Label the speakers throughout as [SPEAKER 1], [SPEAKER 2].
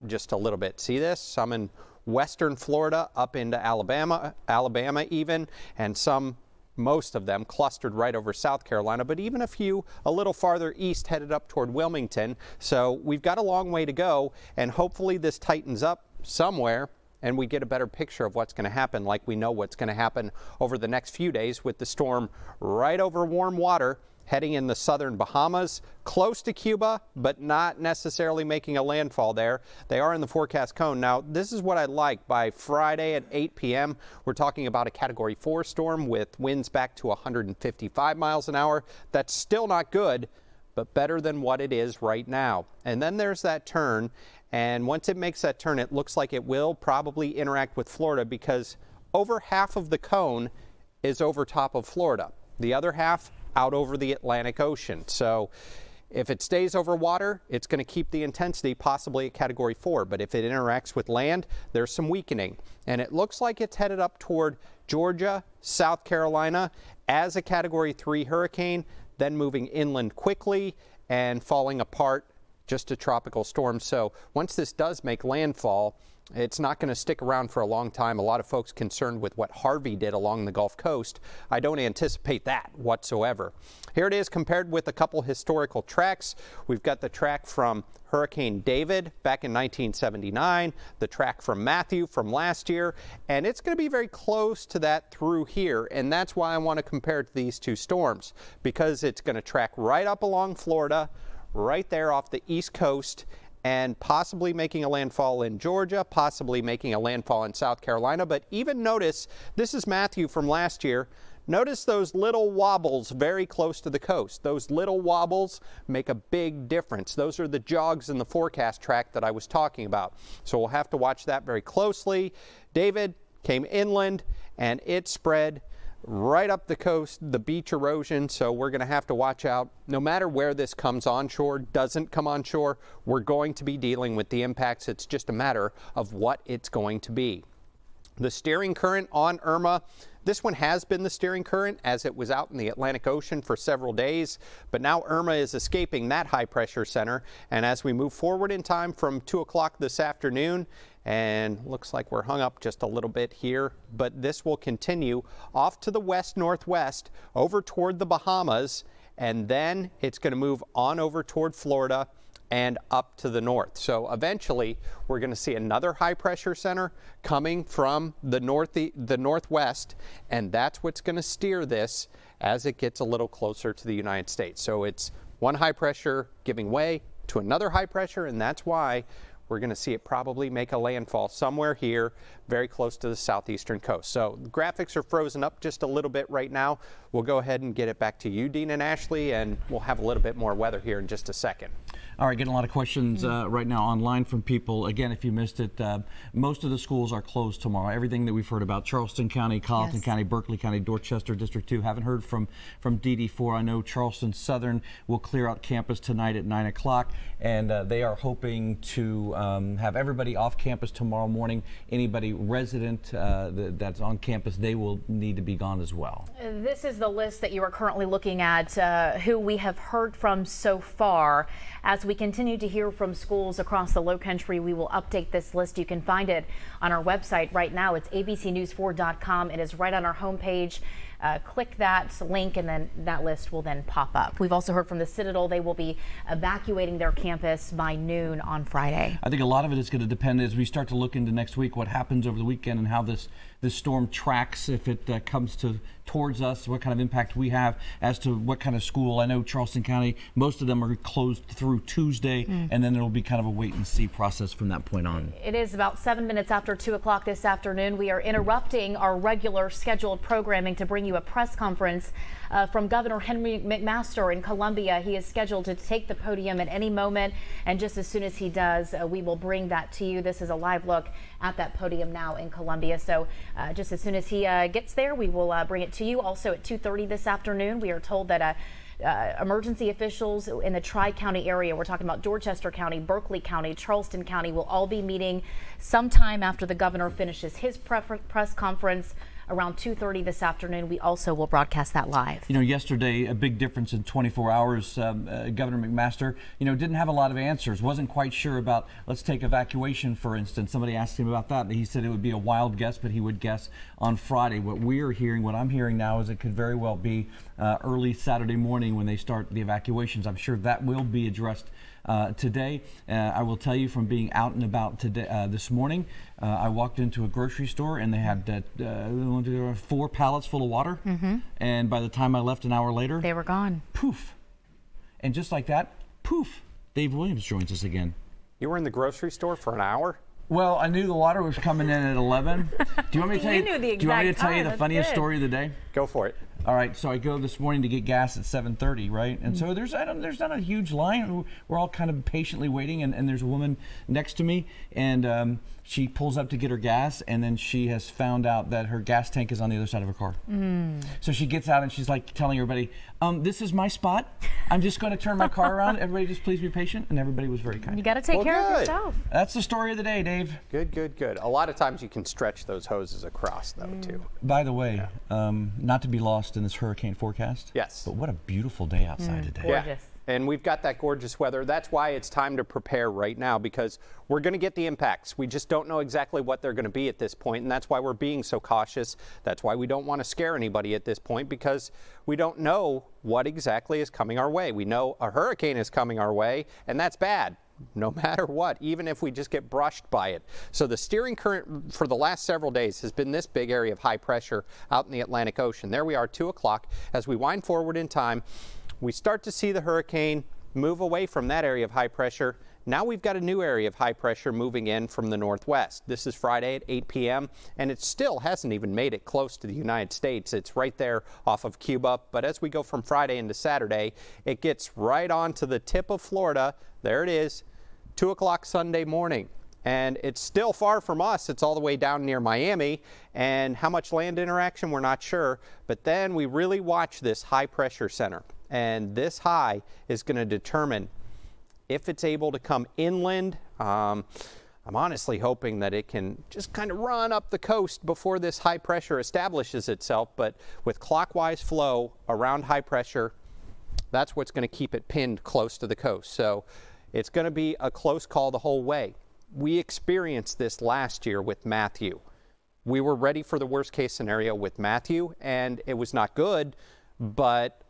[SPEAKER 1] just a little bit. See this? Some in western Florida up into Alabama even, and most of them clustered right over South Carolina, but even a few a little farther east headed up toward Wilmington. So we've got a long way to go, and hopefully this tightens up somewhere and we get a better picture of what's going to happen, like we know what's going to happen over the next few days with the storm right over warm water heading in the southern Bahamas, close to Cuba, but not necessarily making a landfall there. They are in the forecast cone. Now, this is what I like. By Friday at 8 p.m., we're talking about a Category 4 storm with winds back to 155 miles an hour. That's still not good, but better than what it is right now. And then there's that turn, and once it makes that turn, it looks like it will probably interact with Florida because over half of the cone is over top of Florida. The other half out over the Atlantic Ocean. So if it stays over water, it's going to keep the intensity possibly at Category 4. But if it interacts with land, there's some weakening. And it looks like it's headed up toward Georgia, South Carolina as a Category 3 hurricane, then moving inland quickly and falling apart, just a tropical storm. So once this does make landfall, it's not going to stick around for a long time. A lot of folks concerned with what Harvey did along the Gulf Coast. I don't anticipate that whatsoever. Here it is compared with a couple historical tracks. We've got the track from Hurricane David back in 1979, the track from Matthew from last year, and it's going to be very close to that through here. And that's why I want to compare it to these two storms, because it's going to track right up along Florida, right there off the East Coast, and possibly making a landfall in Georgia, possibly making a landfall in South Carolina. But even notice, this is Matthew from last year. Notice those little wobbles very close to the coast. Those little wobbles make a big difference. Those are the jogs in the forecast track that I was talking about. So we'll have to watch that very closely. David came inland and it spread right up the coast, the beach erosion, so we're going to have to watch out. No matter where this comes onshore, doesn't come onshore, we're going to be dealing with the impacts. It's just a matter of what it's going to be. The steering current on Irma, this one has been the steering current as it was out in the Atlantic Ocean for several days, but now Irma is escaping that high pressure center, and as we move forward in time from 2 o'clock this afternoon, and looks like we're hung up just a little bit here, but this will continue off to the west-northwest over toward the Bahamas, and then it's going to move on over toward Florida and up to the north. So eventually we're going to see another high pressure center coming from the northwest, and that's what's going to steer this as it gets a little closer to the United States. So it's one high pressure giving way to another high pressure, and that's why we're going to see it probably make a landfall somewhere here very close to the southeastern coast. So the graphics are frozen up just a little bit right now. We'll go ahead and get it back to you, Dean and Ashley, and we'll have a little bit more weather here in just a second.
[SPEAKER 2] All right, getting a lot of questions right now online from people. Again, if you missed it, most of the schools are closed tomorrow. Everything that we've heard about Charleston County, Colleton County, Berkeley County, Dorchester District 2. Haven't heard from DD4. I know Charleston Southern will clear out campus tonight at 9 o'clock, and they are hoping to have everybody off campus tomorrow morning. Anybody resident that's on campus, they will need to be gone as well.
[SPEAKER 3] This is the list that you are currently looking at, who we have heard from so far. As we continue to hear from schools across the Lowcountry, we will update this list. You can find it on our website right now. It's abcnews4.com. It is right on our homepage. Click that link and then that list will then pop up. We've also heard from the Citadel. They will be evacuating their campus by noon on Friday.
[SPEAKER 2] I think a lot of it is going to depend as we start to look into next week what happens over the weekend and how this storm tracks, if it comes towards us, what kind of impact we have as to what kind of school. I know Charleston County, most of them are closed through Tuesday, and then it'll be kind of a wait and see process from that point on.
[SPEAKER 3] It is about 7 minutes after 2 o'clock this afternoon. We are interrupting our regular scheduled programming to bring you a press conference from Governor Henry McMaster in Columbia. He is scheduled to take the podium at any moment, and just as soon as he does, we will bring that to you. This is a live look at that podium now in Columbia. So just as soon as he gets there, we will bring it to you. Also at 2:30 this afternoon, we are told that emergency officials in the Tri-County area, we're talking about Dorchester County, Berkeley County, Charleston County, will all be meeting sometime after the governor finishes his press conference around 2:30 this afternoon. We also will broadcast that live.
[SPEAKER 2] You know, yesterday, a big difference in 24 hours. Governor McMaster, didn't have a lot of answers. Wasn't quite sure about, let's take evacuation, for instance. Somebody asked him about that. He said it would be a wild guess, but he would guess on Friday. What I'm hearing now is it could very well be early Saturday morning when they start the evacuations. I'm sure that will be addressed today. I will tell you, from being out and about today, this morning, I walked into a grocery store and they had 4 pallets full of water. And by the time I left an hour later,
[SPEAKER 3] they were gone.
[SPEAKER 2] Poof. And just like that, poof, Dave Williams joins us again.
[SPEAKER 1] You were in the grocery store for an hour?
[SPEAKER 2] Well, I knew the water was coming in at 11. Do you want me to tell you?
[SPEAKER 3] Knew the exact
[SPEAKER 2] do you want me to tell you
[SPEAKER 3] time.
[SPEAKER 2] the funniest story of the day?
[SPEAKER 1] Go for it.
[SPEAKER 2] All right, so I go this morning to get gas at 7:30, right? And so there's not a huge line. We're all kind of patiently waiting, and there's a woman next to me, and she pulls up to get her gas, and then she has found out that her gas tank is on the other side of her car. So she gets out and she's like telling everybody, this is my spot. I'm just going to turn my car around. Everybody just please be patient. And everybody was very kind.
[SPEAKER 3] You got to take care of yourself.
[SPEAKER 2] That's the story of the day, Dave.
[SPEAKER 1] Good. A lot of times you can stretch those hoses across, though, too.
[SPEAKER 2] By the way, not to be lost in this hurricane forecast.
[SPEAKER 1] Yes.
[SPEAKER 2] But what a beautiful day outside today.
[SPEAKER 3] Gorgeous.
[SPEAKER 1] Yeah. And we've got that gorgeous weather. That's why it's time to prepare right now, because we're going to get the impacts. We just don't know exactly what they're going to be at this point, and that's why we're being so cautious. That's why we don't want to scare anybody at this point, because we don't know what exactly is coming our way. We know a hurricane is coming our way, and that's bad, no matter what, even if we just get brushed by it. So the steering current for the last several days has been this big area of high pressure out in the Atlantic Ocean. There we are, 2 o'clock. As we wind forward in time, we start to see the hurricane move away from that area of high pressure. Now we've got a new area of high pressure moving in from the northwest. This is Friday at 8 p.m. and it still hasn't even made it close to the United States. It's right there off of Cuba. But as we go from Friday into Saturday, it gets right on to the tip of Florida. There it is, 2 o'clock Sunday morning. And it's still far from us. It's all the way down near Miami. And how much land interaction, we're not sure. But then we really watch this high pressure center. And this high is going to determine if it's able to come inland. I'm honestly hoping that it can just kind of run up the coast before this high pressure establishes itself. But with clockwise flow around high pressure, that's what's going to keep it pinned close to the coast. So it's going to be a close call the whole way. We experienced this last year with Matthew. We were ready for the worst case scenario with Matthew, and it was not good. But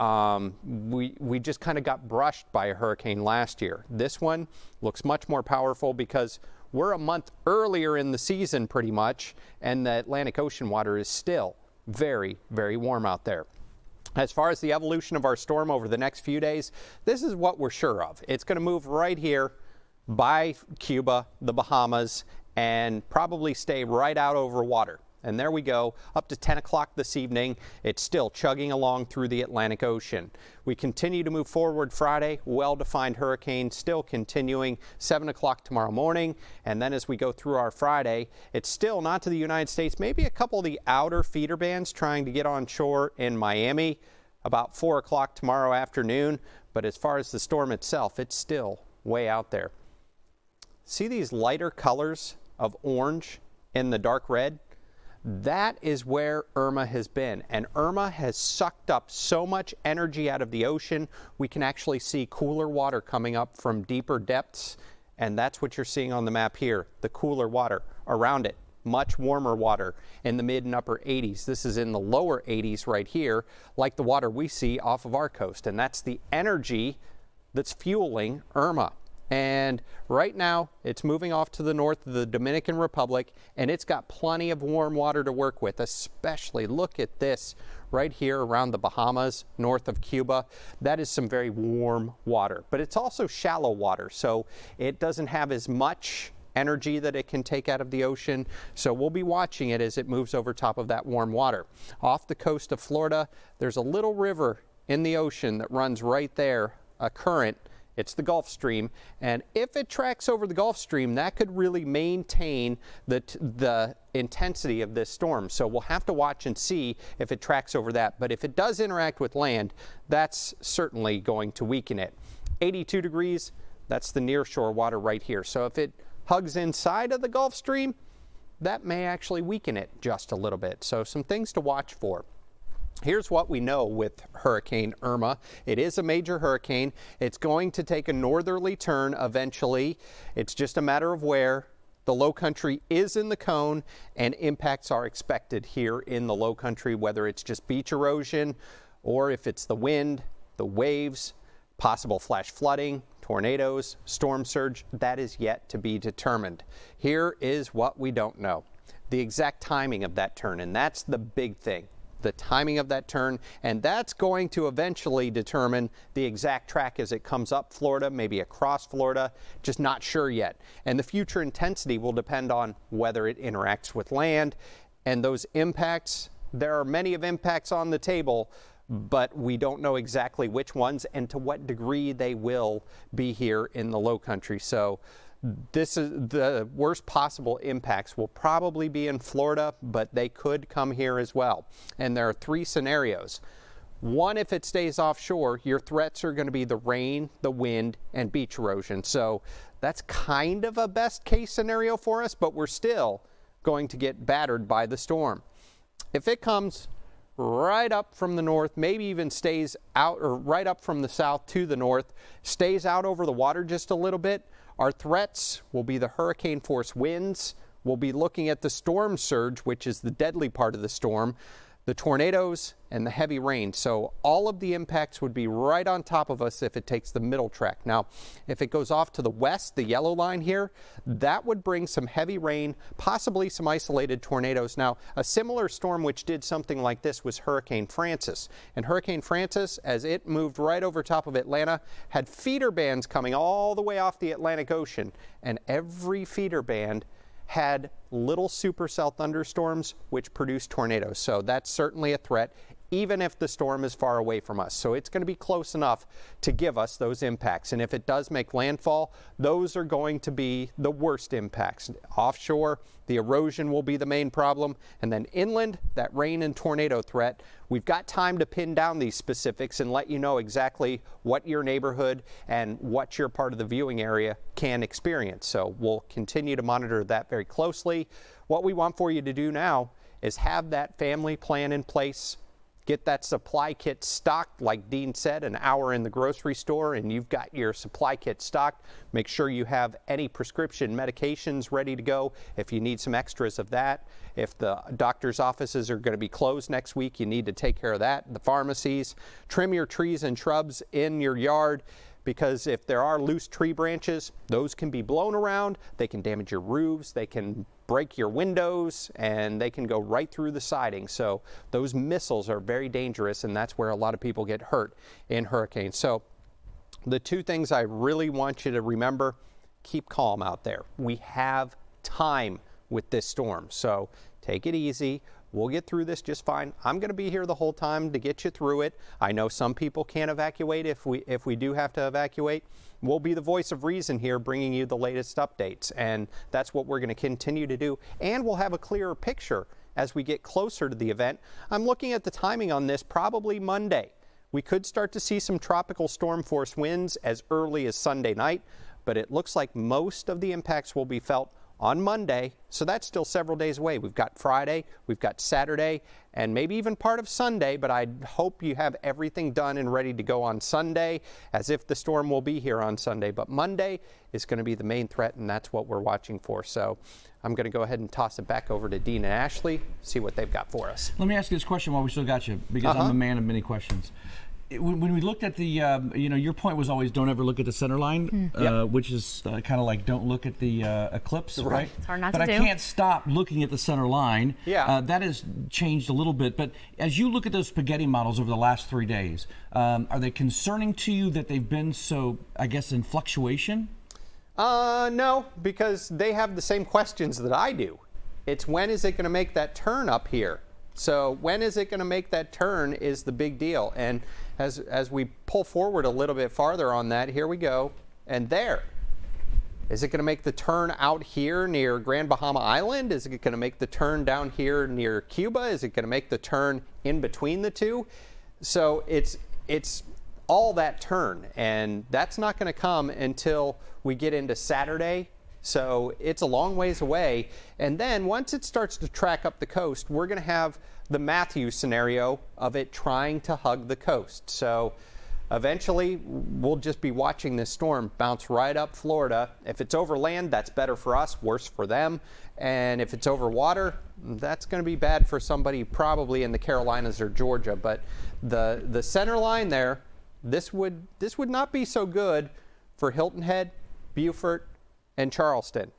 [SPEAKER 1] we just kind of got brushed by a hurricane last year. This one looks much more powerful because we're a month earlier in the season pretty much, and the Atlantic Ocean water is still very, very warm out there. As far as the evolution of our storm over the next few days, this is what we're sure of. It's going to move right here by Cuba, the Bahamas, and probably stay right out over water. And there we go, up to 10 o'clock this evening. It's still chugging along through the Atlantic Ocean. We continue to move forward Friday, well-defined hurricane still continuing 7 o'clock tomorrow morning. And then as we go through our Friday, it's still not to the United States, maybe a couple of the outer feeder bands trying to get on shore in Miami about 4 o'clock tomorrow afternoon. But as far as the storm itself, it's still way out there. See these lighter colors of orange in the dark red? That is where Irma has been, and Irma has sucked up so much energy out of the ocean. We can actually see cooler water coming up from deeper depths, and that's what you're seeing on the map here, the cooler water around it. Much warmer water in the mid and upper 80s. This is in the lower 80s right here, like the water we see off of our coast, and that's the energy that's fueling Irma. And right now, it's moving off to the north of the Dominican Republic, and it's got plenty of warm water to work with, especially look at this right here around the Bahamas, north of Cuba. That is some very warm water, but it's also shallow water, so it doesn't have as much energy that it can take out of the ocean. So we'll be watching it as it moves over top of that warm water. Off the coast of Florida, there's a little river in the ocean that runs right there, a current. It's the Gulf Stream, and if it tracks over the Gulf Stream, that could really maintain the intensity of this storm. So we'll have to watch and see if it tracks over that. But if it does interact with land, that's certainly going to weaken it. 82 degrees, that's the nearshore water right here. So if it hugs inside of the Gulf Stream, that may actually weaken it just a little bit. So some things to watch for. Here's what we know with Hurricane Irma. It is a major hurricane. It's going to take a northerly turn eventually. It's just a matter of where. The low country is in the cone, and impacts are expected here in the low country, whether it's just beach erosion or if it's the wind, the waves, possible flash flooding, tornadoes, storm surge. That is yet to be determined. Here is what we don't know: the exact timing of that turn, and that's the big thing. The timing of that turn, and that's going to eventually determine the exact track as it comes up Florida, maybe across Florida, just not sure yet. And the future intensity will depend on whether it interacts with land and those impacts. There are many of impacts on the table, but we don't know exactly which ones and to what degree they will be here in the low country. So this is the worst possible impacts will probably be in Florida, but they could come here as well. And there are three scenarios. One, if it stays offshore, your threats are going to be the rain, the wind, and beach erosion. So that's kind of a best case scenario for us, but we're still going to get battered by the storm. If it comes right up from the north, maybe even stays out, or right up from the south to the north, stays out over the water just a little bit, our threats will be the hurricane force winds. We'll be looking at the storm surge, which is the deadly part of the storm, the tornadoes, and the heavy rain. So all of the impacts would be right on top of us if it takes the middle track. Now, if it goes off to the west, the yellow line here, that would bring some heavy rain, possibly some isolated tornadoes. Now, a similar storm which did something like this was Hurricane Francis. And Hurricane Francis, as it moved right over top of Atlanta, had feeder bands coming all the way off the Atlantic Ocean. And every feeder band had little supercell thunderstorms which produced tornadoes. So that's certainly a threat, even if the storm is far away from us. So it's going to be close enough to give us those impacts. And if it does make landfall, those are going to be the worst impacts. Offshore, the erosion will be the main problem. And then inland, that rain and tornado threat. We've got time to pin down these specifics and let you know exactly what your neighborhood and what your part of the viewing area can experience. So we'll continue to monitor that very closely. What we want for you to do now is have that family plan in place. Get that supply kit stocked, like Dean said, an hour in the grocery store and you've got your supply kit stocked. Make sure you have any prescription medications ready to go if you need some extras of that. If the doctor's offices are going to be closed next week, you need to take care of that. The pharmacies. Trim your trees and shrubs in your yard, because if there are loose tree branches, those can be blown around. They can damage your roofs. They can break your windows, and they can go right through the siding. So those missiles are very dangerous, and that's where a lot of people get hurt in hurricanes. So the two things I really want you to remember: keep calm out there. We have time with this storm, so take it easy. We'll get through this just fine. I'm going to be here the whole time to get you through it. I know some people can't evacuate if we do have to evacuate. We'll be the voice of reason here, bringing you the latest updates, and that's what we're going to continue to do. And we'll have a clearer picture as we get closer to the event. I'm looking at the timing on this, probably Monday. We could start to see some tropical storm force winds as early as Sunday night, but it looks like most of the impacts will be felt on Monday, so that's still several days away. We've got Friday, we've got Saturday, and maybe even part of Sunday, but I hope you have everything done and ready to go on Sunday, as if the storm will be here on Sunday. But Monday is going to be the main threat, and that's what we're watching for. So I'm going to go ahead and toss it back over to Dean and Ashley, see what they've got for us.
[SPEAKER 2] Let me ask you this question while we still got you, because I'm a man of many questions. When we looked at the, your point was always don't ever look at the center line, which is kind of like don't look at the eclipse, right?
[SPEAKER 3] It's hard not
[SPEAKER 2] to do. But I can't stop looking at the center line.
[SPEAKER 1] Yeah.
[SPEAKER 2] That has changed a little bit. But as you look at those spaghetti models over the last 3 days, are they concerning to you that they've been so, I guess, in fluctuation?
[SPEAKER 1] No, because they have the same questions that I do. It's when is it going to make that turn up here? So when is it going to make that turn is the big deal. And as we pull forward a little bit farther on that, here we go. And there. Is it going to make the turn out here near Grand Bahama Island? Is it going to make the turn down here near Cuba? Is it going to make the turn in between the two? So it's all that turn. And that's not going to come until we get into Saturday, So it's a long ways away. And then once it starts to track up the coast, we're going to have the Matthew scenario of it trying to hug the coast. So eventually, we'll just be watching this storm bounce right up Florida. If it's over land, that's better for us, worse for them. And if it's over water, that's going to be bad for somebody probably in the Carolinas or Georgia. But the center line there, this would not be so good for Hilton Head, Beaufort, and Charleston.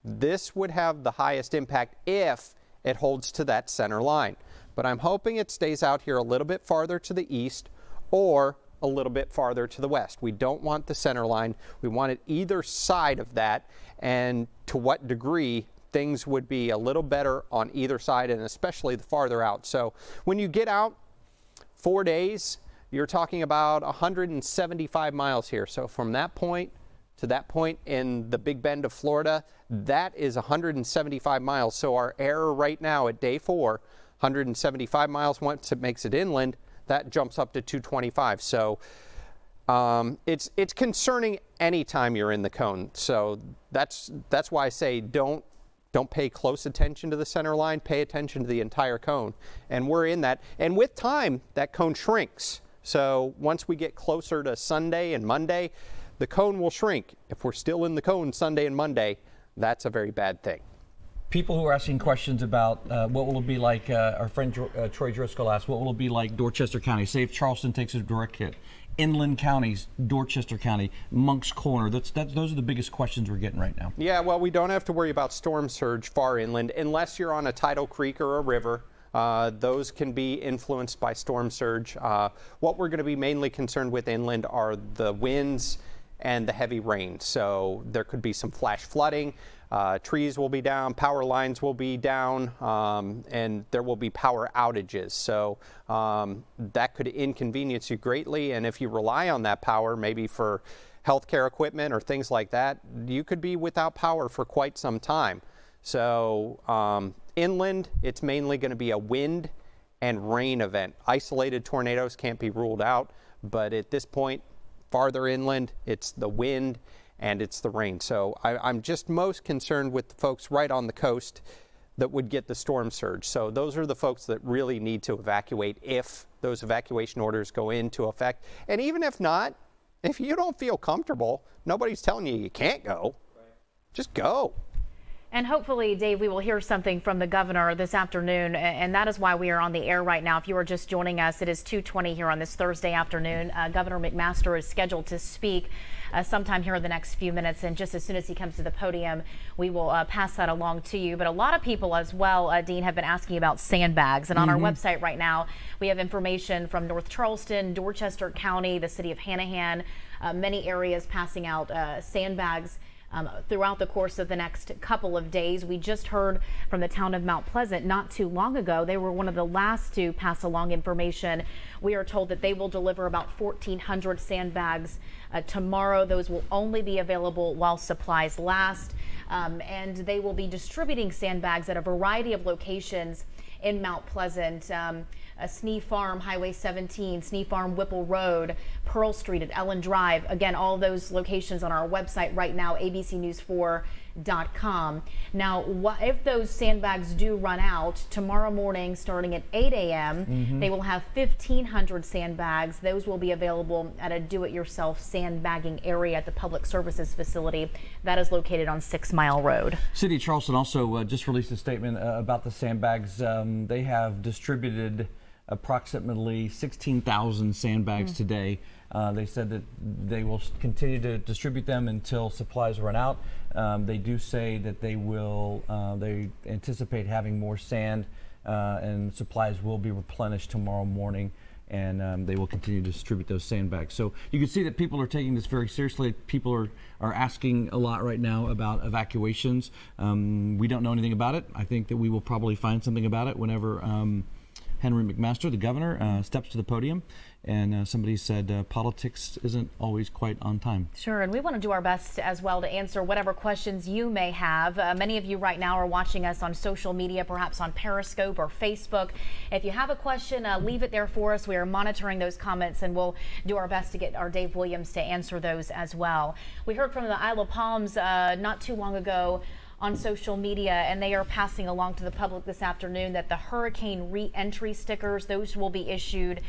[SPEAKER 1] This would have the highest impact if it holds to that center line. But I'm hoping it stays out here a little bit farther to the east or a little bit farther to the west. We don't want the center line. We want it either side of that, and to what degree things would be a little better on either side, and especially the farther out. So when you get out 4 days, you're talking about 175 miles here. So from that point to that point in the Big Bend of Florida, that is 175 miles. So our error right now at day 4, 175 miles, once it makes it inland, that jumps up to 225. So it's concerning anytime you're in the cone. So that's why I say don't pay close attention to the center line, pay attention to the entire cone. And we're in that. And with time, that cone shrinks. So once we get closer to Sunday and Monday, the cone will shrink. If we're still in the cone Sunday and Monday, that's a very bad thing.
[SPEAKER 2] People who are asking questions about what will it be like, our friend Troy Driscoll asked, what will it be like Dorchester County? Say if Charleston takes a direct hit. Inland counties, Dorchester County, Moncks Corner, those are the biggest questions we're getting right now.
[SPEAKER 1] Yeah, well, we don't have to worry about storm surge far inland unless you're on a tidal creek or a river. Those can be influenced by storm surge. What we're going to be mainly concerned with inland are the winds and the heavy rain. So there could be some flash flooding. Trees will be down, power lines will be down, and there will be power outages. So that could inconvenience you greatly. And if you rely on that power, maybe for healthcare equipment or things like that, you could be without power for quite some time. So inland, it's mainly going to be a wind and rain event. Isolated tornadoes can't be ruled out, but at this point, farther inland, it's the wind and it's the rain. So I'm just most concerned with the folks right on the coast that would get the storm surge. So those are the folks that really need to evacuate if those evacuation orders go into effect. And even if not, if you don't feel comfortable, nobody's telling you can't go. Just go.
[SPEAKER 3] And hopefully, Dave, we will hear something from the governor this afternoon, and that is why we are on the air right now. If you are just joining us, it is 2:20 here on this Thursday afternoon. Governor McMaster is scheduled to speak sometime here in the next few minutes, and just as soon as he comes to the podium, we will pass that along to you. But a lot of people as well, Dean, have been asking about sandbags, and on our website right now, we have information from North Charleston, Dorchester County, the city of Hanahan, many areas passing out sandbags throughout the course of the next couple of days. We just heard from the town of Mount Pleasant not too long ago. They were one of the last to pass along information. We are told that they will deliver about 1,400 sandbags tomorrow. Those will only be available while supplies last, and they will be distributing sandbags at a variety of locations in Mount Pleasant. Snee Farm, Highway 17, Snee Farm, Whipple Road, Pearl Street at Ellen Drive. Again, all those locations on our website right now, abcnews4.com. Now, if those sandbags do run out tomorrow morning, starting at 8 a.m., they will have 1,500 sandbags. Those will be available at a do-it-yourself sandbagging area at the Public Services Facility that is located on 6 Mile Road.
[SPEAKER 2] City of Charleston also just released a statement about the sandbags. They have distributed approximately 16,000 sandbags today. They said that they will continue to distribute them until supplies run out. They do say that they will, they anticipate having more sand and supplies will be replenished tomorrow morning, and they will continue to distribute those sandbags. So you can see that people are taking this very seriously. People are asking a lot right now about evacuations. We don't know anything about it. I think that we will probably find something about it whenever Henry McMaster, the governor, steps to the podium, and somebody said politics isn't always quite on time.
[SPEAKER 3] Sure, and we want to do our best as well to answer whatever questions you may have. Many of you right now are watching us on social media, perhaps on Periscope or Facebook. If you have a question, leave it there for us. We are monitoring those comments, and we'll do our best to get our Dave Williams to answer those as well. We heard from the Isle of Palms not too long ago on social media, and they are passing along to the public this afternoon that the hurricane re-entry stickers, those will be issued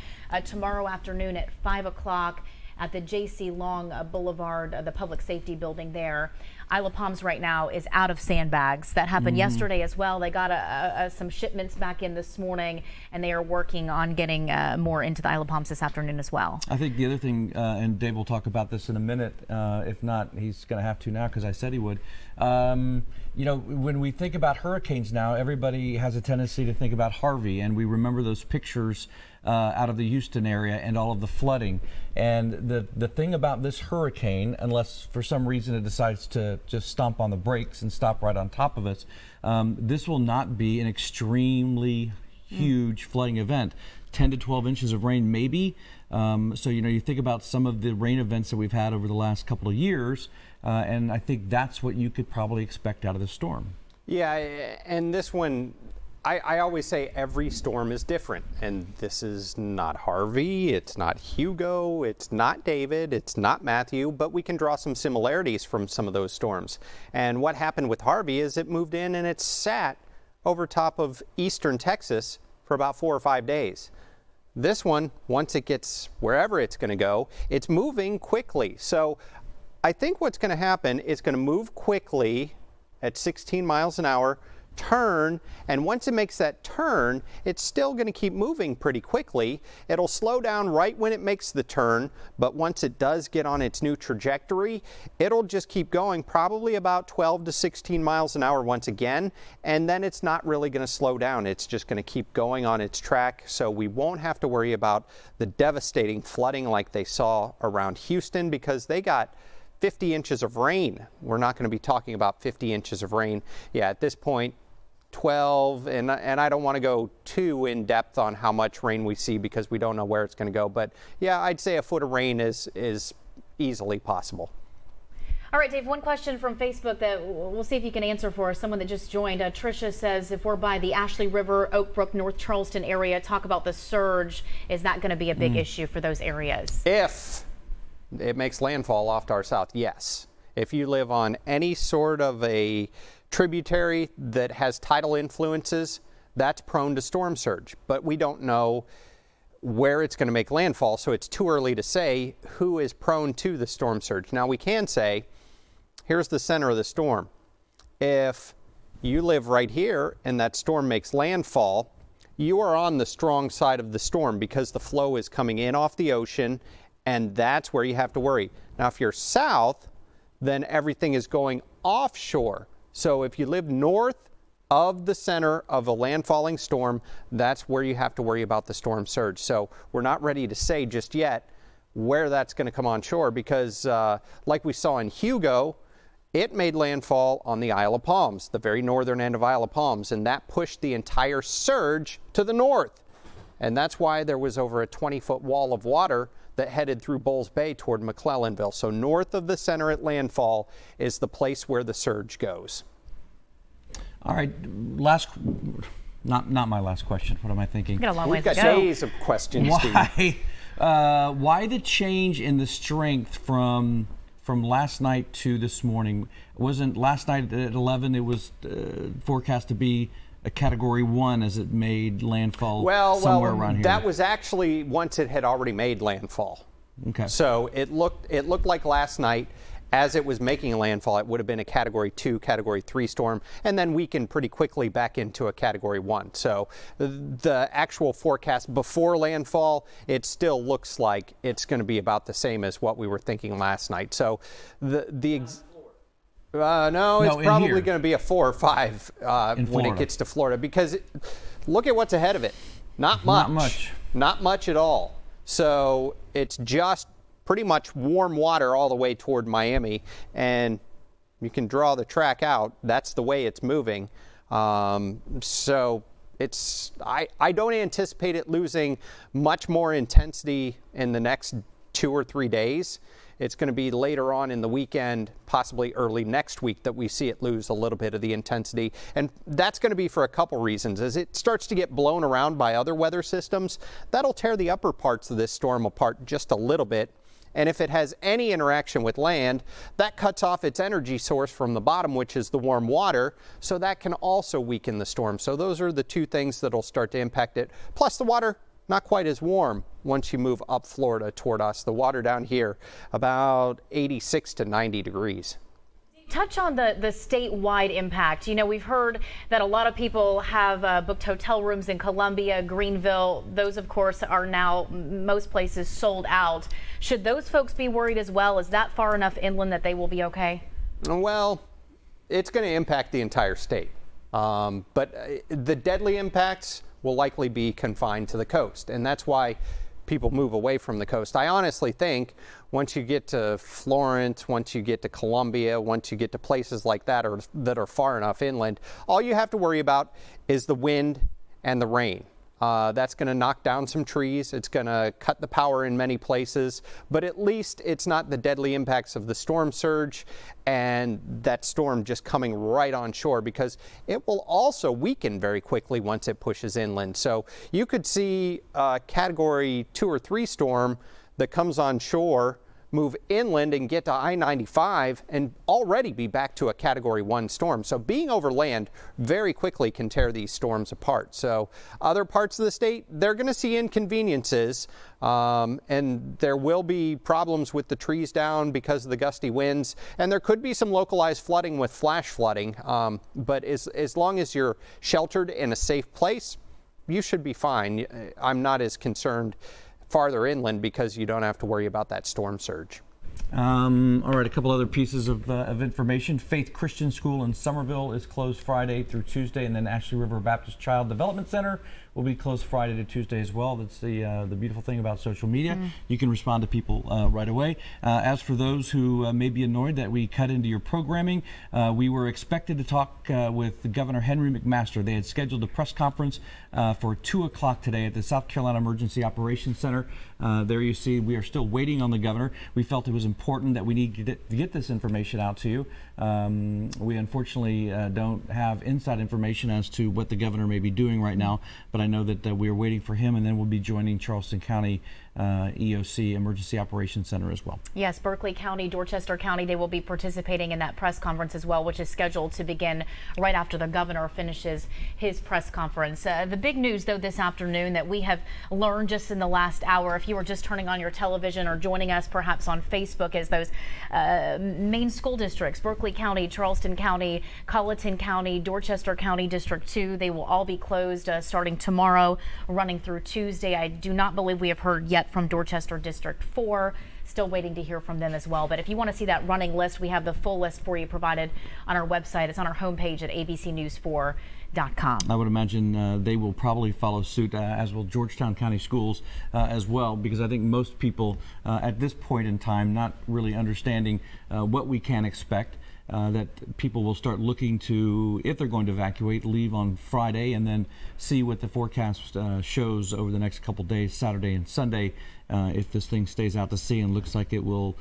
[SPEAKER 3] tomorrow afternoon at 5 o'clock at the J.C. Long Boulevard, the public safety building there. Isle of Palms right now is out of sandbags. That happened yesterday as well. They got some shipments back in this morning, and they are working on getting more into the Isle of Palms this afternoon as well.
[SPEAKER 2] I think the other thing, and Dave will talk about this in a minute, if not, he's going to have to now because I said he would. You know, when we think about hurricanes now, everybody has a tendency to think about Harvey, and we remember those pictures out of the Houston area and all of the flooding. And the thing about this hurricane, unless for some reason it decides to just stomp on the brakes and stop right on top of us, this will not be an extremely huge flooding event. 10 to 12 inches of rain maybe. So, you know, you think about some of the rain events that we've had over the last couple of years, and I think that's what you could probably expect out of the storm. Yeah,
[SPEAKER 1] and this one, I always say every storm is different, and this is not Harvey, it's not Hugo, it's not David, it's not Matthew, but we can draw some similarities from some of those storms. And what happened with Harvey is it moved in and it sat over top of eastern Texas for about 4 or 5 days. This one, once it gets wherever it's going to go, it's moving quickly. So I think what's going to happen is going to move quickly at 16 miles an hour, turn, and once it makes that turn, it's still going to keep moving pretty quickly. It'll slow down right when it makes the turn, but once it does get on its new trajectory, it'll just keep going probably about 12 to 16 miles an hour once again, and then it's not really going to slow down. It's just going to keep going on its track, so we won't have to worry about the devastating flooding like they saw around Houston, because they got 50 inches of rain. We're not going to be talking about 50 inches of rain. Yeah, at this point, 12, and I don't want to go too in depth on how much rain we see because we don't know where it's going to go. But yeah, I'd say a foot of rain is easily possible.
[SPEAKER 3] All right, Dave, one question from Facebook that we'll see if you can answer for us. Someone that just joined. Tricia says, if we're by the Ashley River, Oak Brook, North Charleston area, talk about the surge. Is that going to be a big issue for those areas?
[SPEAKER 1] If it makes landfall off to our south, yes. If you live on any sort of a tributary that has tidal influences, that's prone to storm surge. But we don't know where it's going to make landfall, so it's too early to say who is prone to the storm surge. Now we can say, here's the center of the storm. If you live right here and that storm makes landfall, you are on the strong side of the storm because the flow is coming in off the ocean, and that's where you have to worry. Now if you're south, then everything is going offshore. So if you live north of the center of a landfalling storm, that's where you have to worry about the storm surge. So we're not ready to say just yet where that's going to come on shore because like we saw in Hugo, it made landfall on the Isle of Palms, the very northern end of Isle of Palms, and that pushed the entire surge to the north. And that's why there was over a 20-foot wall of water that headed through Bowles Bay toward McClellanville. So north of the center at landfall is the place where the surge goes.
[SPEAKER 2] All right, not my last question. What am I thinking?
[SPEAKER 3] Got a long
[SPEAKER 1] We've got days of questions, Steve.
[SPEAKER 2] Why the change in the strength from last night to this morning? Wasn't last night at 11, it was forecast to be a Category 1 as it made landfall somewhere around here?
[SPEAKER 1] That was actually once it had already made landfall.
[SPEAKER 2] Okay.
[SPEAKER 1] So it looked like last night, as it was making landfall, it would have been a Category 2, Category 3 storm, and then weakened pretty quickly back into a Category 1. So the actual forecast before landfall, it still looks like it's going to be about the same as what we were thinking last night. So no, it's probably going to be a 4 or 5 when it gets to Florida, because look at what's ahead of it. Not much. Not much at all. So it's just pretty much warm water all the way toward Miami, and you can draw the track out. That's the way it's moving. So I don't anticipate it losing much more intensity in the next 2 or 3 days. It's going to be later on in the weekend, possibly early next week, that we see it lose a little bit of the intensity. And that's going to be for a couple reasons. As it starts to get blown around by other weather systems, that'll tear the upper parts of this storm apart just a little bit. And if it has any interaction with land, that cuts off its energy source from the bottom, which is the warm water, so that can also weaken the storm. So those are the two things that'll start to impact it. Plus the water, not quite as warm once you move up Florida toward us. The water down here, about 86 to 90 degrees.
[SPEAKER 3] Touch on the statewide impact. You know, we've heard that a lot of people have booked hotel rooms in Columbia, Greenville. Those, of course, are now most places sold out. Should those folks be worried as well? Is that far enough inland that they will be okay?
[SPEAKER 1] Well, it's going to impact the entire state. But the deadly impacts will likely be confined to the coast. And that's why people move away from the coast. I honestly think once you get to Florence, once you get to Columbia, once you get to places like that that are far enough inland, all you have to worry about is the wind and the rain. That's going to knock down some trees. It's going to cut the power in many places, but at least it's not the deadly impacts of the storm surge and that storm just coming right on shore, because it will also weaken very quickly once it pushes inland. So you could see a Category 2 or 3 storm that comes on shore, move inland and get to I-95 and already be back to a Category 1 storm. So being over land very quickly can tear these storms apart. So other parts of the state, they're going to see inconveniences, and there will be problems with the trees down because of the gusty winds, and there could be some localized flooding with flash flooding. But as long as you're sheltered in a safe place, you should be fine. I'm not as concerned farther inland because you don't have to worry about that storm surge.
[SPEAKER 2] All right, a couple other pieces of information. Faith Christian School in Somerville is closed Friday through Tuesday, and then Ashley River Baptist Child Development Center will be closed Friday to Tuesday as well. That's the beautiful thing about social media. You can respond to people right away. As for those who may be annoyed that we cut into your programming, we were expected to talk with Governor Henry McMaster. They had scheduled a press conference for 2 o'clock today at the South Carolina Emergency Operations Center. There you see we are still waiting on the governor. We felt it was important that we need to get this information out to you. We unfortunately don't have inside information as to what the governor may be doing right now, but I know that we are waiting for him, and then we'll be joining Charleston County EOC Emergency Operations Center as well.
[SPEAKER 3] Yes, Berkeley County, Dorchester County, they will be participating in that press conference as well, which is scheduled to begin right after the governor finishes his press conference. The big news, though, this afternoon that we have learned just in the last hour, if you were just turning on your television or joining us perhaps on Facebook, is those main school districts, Berkeley County, Charleston County, Colleton County, Dorchester County District 2, they will all be closed starting tomorrow, running through Tuesday. I do not believe we have heard yet from Dorchester District 4. Still waiting to hear from them as well. But if you want to see that running list, we have the full list for you provided on our website. It's on our homepage at abcnews4.com.
[SPEAKER 2] I would imagine they will probably follow suit, as will Georgetown County Schools as well, because I think most people at this point in time not really understanding what we can expect. That people will start looking to, if they're going to evacuate, leave on Friday and then see what the forecast shows over the next couple days, Saturday and Sunday. If this thing stays out to sea and looks like it will,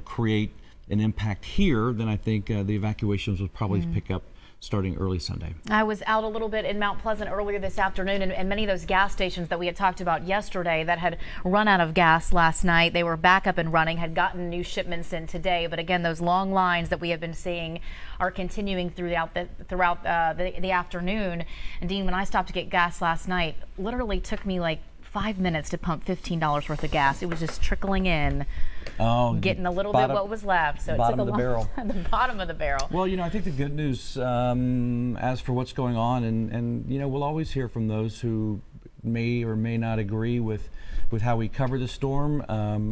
[SPEAKER 2] create an impact here, then I think the evacuations will probably pick up starting early Sunday.
[SPEAKER 3] I was out a little bit in Mount Pleasant earlier this afternoon, and many of those gas stations that we had talked about yesterday that had run out of gas last night, they were back up and running, had gotten new shipments in today. But again, those long lines that we have been seeing are continuing throughout the afternoon. And Dean, when I stopped to get gas last night, literally took me like 5 minutes to pump $15 worth of gas. It was just trickling in. Getting a little bit what was left. So
[SPEAKER 2] bottom of the barrel.
[SPEAKER 3] The bottom of the barrel.
[SPEAKER 2] Well, I think the good news as for what's going on, and we'll always hear from those who may or may not agree with how we cover the storm.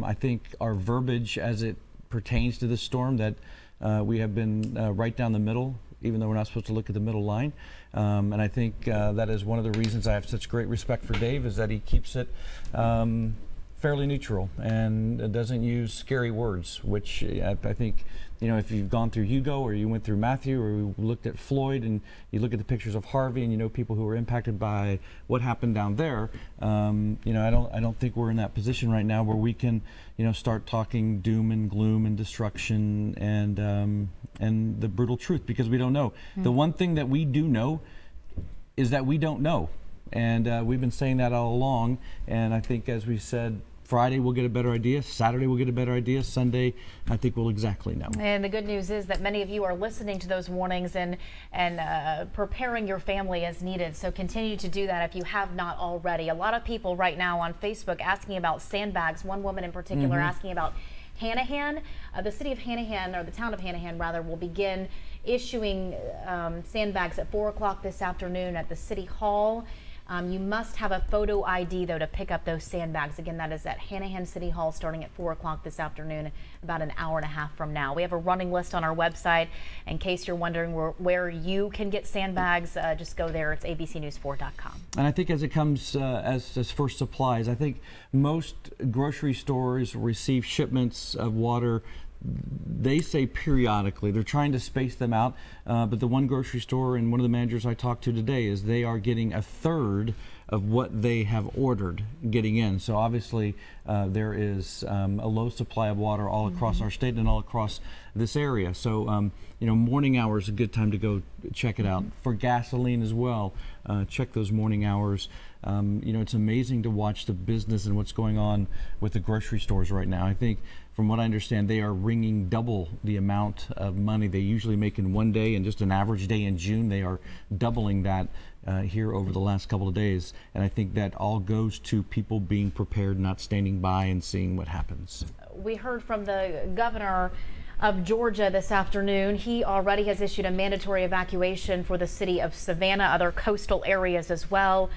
[SPEAKER 2] I think our verbiage as it pertains to this storm, that we have been right down the middle, even though we're not supposed to look at the middle line. And I think that is one of the reasons I have such great respect for Dave, is that he keeps it fairly neutral and it doesn't use scary words, which I think, you know, if you've gone through Hugo or you went through Matthew or you looked at Floyd and you look at the pictures of Harvey and you know people who were impacted by what happened down there, you know, I don't think we're in that position right now where we can, you know, start talking doom and gloom and destruction and the brutal truth, because we don't know. The one thing that we do know is that we don't know. And we've been saying that all along. And I think, as we said, Friday we'll get a better idea. Saturday we'll get a better idea. Sunday, I think we'll exactly know.
[SPEAKER 3] And the good news is that many of you are listening to those warnings and preparing your family as needed. So continue to do that if you have not already. A lot of people right now on Facebook asking about sandbags. One woman in particular asking about Hanahan. The city of Hanahan, or the town of Hanahan rather, will begin issuing sandbags at 4 o'clock this afternoon at the City Hall. You must have a photo ID, though, to pick up those sandbags. Again, that is at Hanahan City Hall starting at 4 o'clock this afternoon, about an hour and a half from now. We have a running list on our website. In case you're wondering where you can get sandbags, just go there. It's abcnews4.com.
[SPEAKER 2] And I think as it comes as for supplies, I think most grocery stores receive shipments of water. They say periodically. They're trying to space them out, but the one grocery store and one of the managers I talked to today is they are getting a third of what they have ordered getting in. So obviously there is a low supply of water all across our state and all across this area. So you know, morning hours is a good time to go check it out. For gasoline as well, check those morning hours. You know, it's amazing to watch the business and what's going on with the grocery stores right now. I think, from what I understand, they are wringing double the amount of money they usually make in one day, and just an average day in June, they are doubling that here over the last couple of days. And I think that all goes to people being prepared, not standing by and seeing what happens.
[SPEAKER 3] We heard from the governor of Georgia this afternoon. He already has issued a mandatory evacuation for the city of Savannah, other coastal areas as well.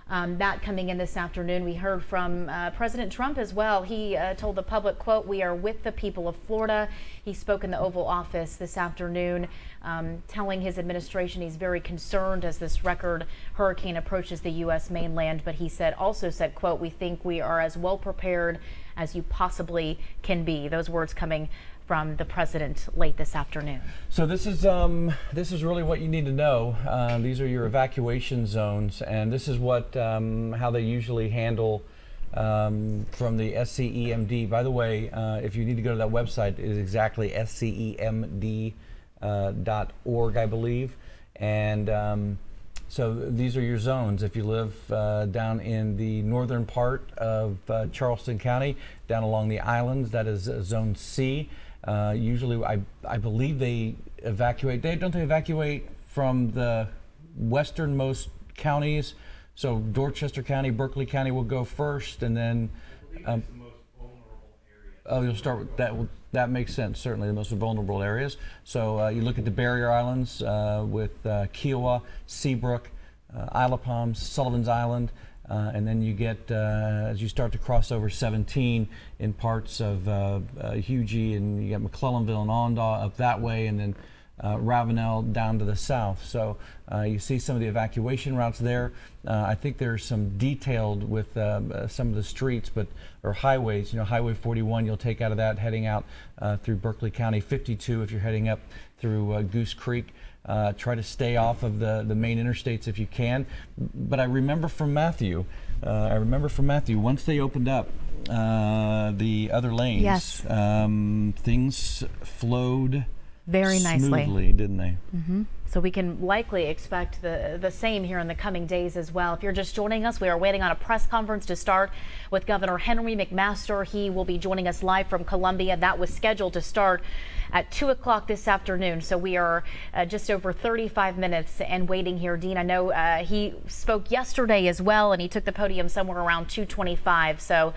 [SPEAKER 3] That coming in this afternoon. We heard from President Trump as well. He told the public, quote, "We are with the people of Florida." He spoke in the Oval Office this afternoon, telling his administration he's very concerned as this record hurricane approaches the U.S. mainland. But he also said, quote, "We think we are as well prepared as you possibly can be." Those words coming from the president late this afternoon.
[SPEAKER 2] So this is really what you need to know. These are your evacuation zones, and this is what how they usually handle from the SCEMD. By the way, if you need to go to that website, it is exactly scemd.org, I believe. And so these are your zones. If you live down in the northern part of Charleston County, down along the islands, that is Zone C. Usually, I believe they evacuate. Don't they evacuate from the westernmost counties? So Dorchester County, Berkeley County will go first, and then.
[SPEAKER 4] The most vulnerable area.
[SPEAKER 2] Oh, you'll start with that. That makes sense. Certainly, the most vulnerable areas. So you look at the barrier islands with Kiowa, Seabrook, Isle of Palms, Sullivan's Island. And then you get, as you start to cross over 17 in parts of Hugie, and you get McClellanville and Ondaw up that way, and then Ravenel down to the south. So you see some of the evacuation routes there. I think there's some detailed with some of the streets, or highways. You know, Highway 41, you'll take out of that heading out through Berkeley County. 52 if you're heading up through Goose Creek. Try to stay off of the main interstates if you can. But I remember from Matthew, once they opened up the other lanes,
[SPEAKER 3] yes,
[SPEAKER 2] things flowed
[SPEAKER 3] very nicely,
[SPEAKER 2] smoothly, didn't they?
[SPEAKER 3] So we can likely expect the same here in the coming days as well. If you're just joining us, we are waiting on a press conference to start with Governor Henry McMaster. He will be joining us live from Columbia. That was scheduled to start at 2 o'clock this afternoon. So we are just over 35 minutes and waiting here. Dean, I know he spoke yesterday as well, and he took the podium somewhere around 2:25. So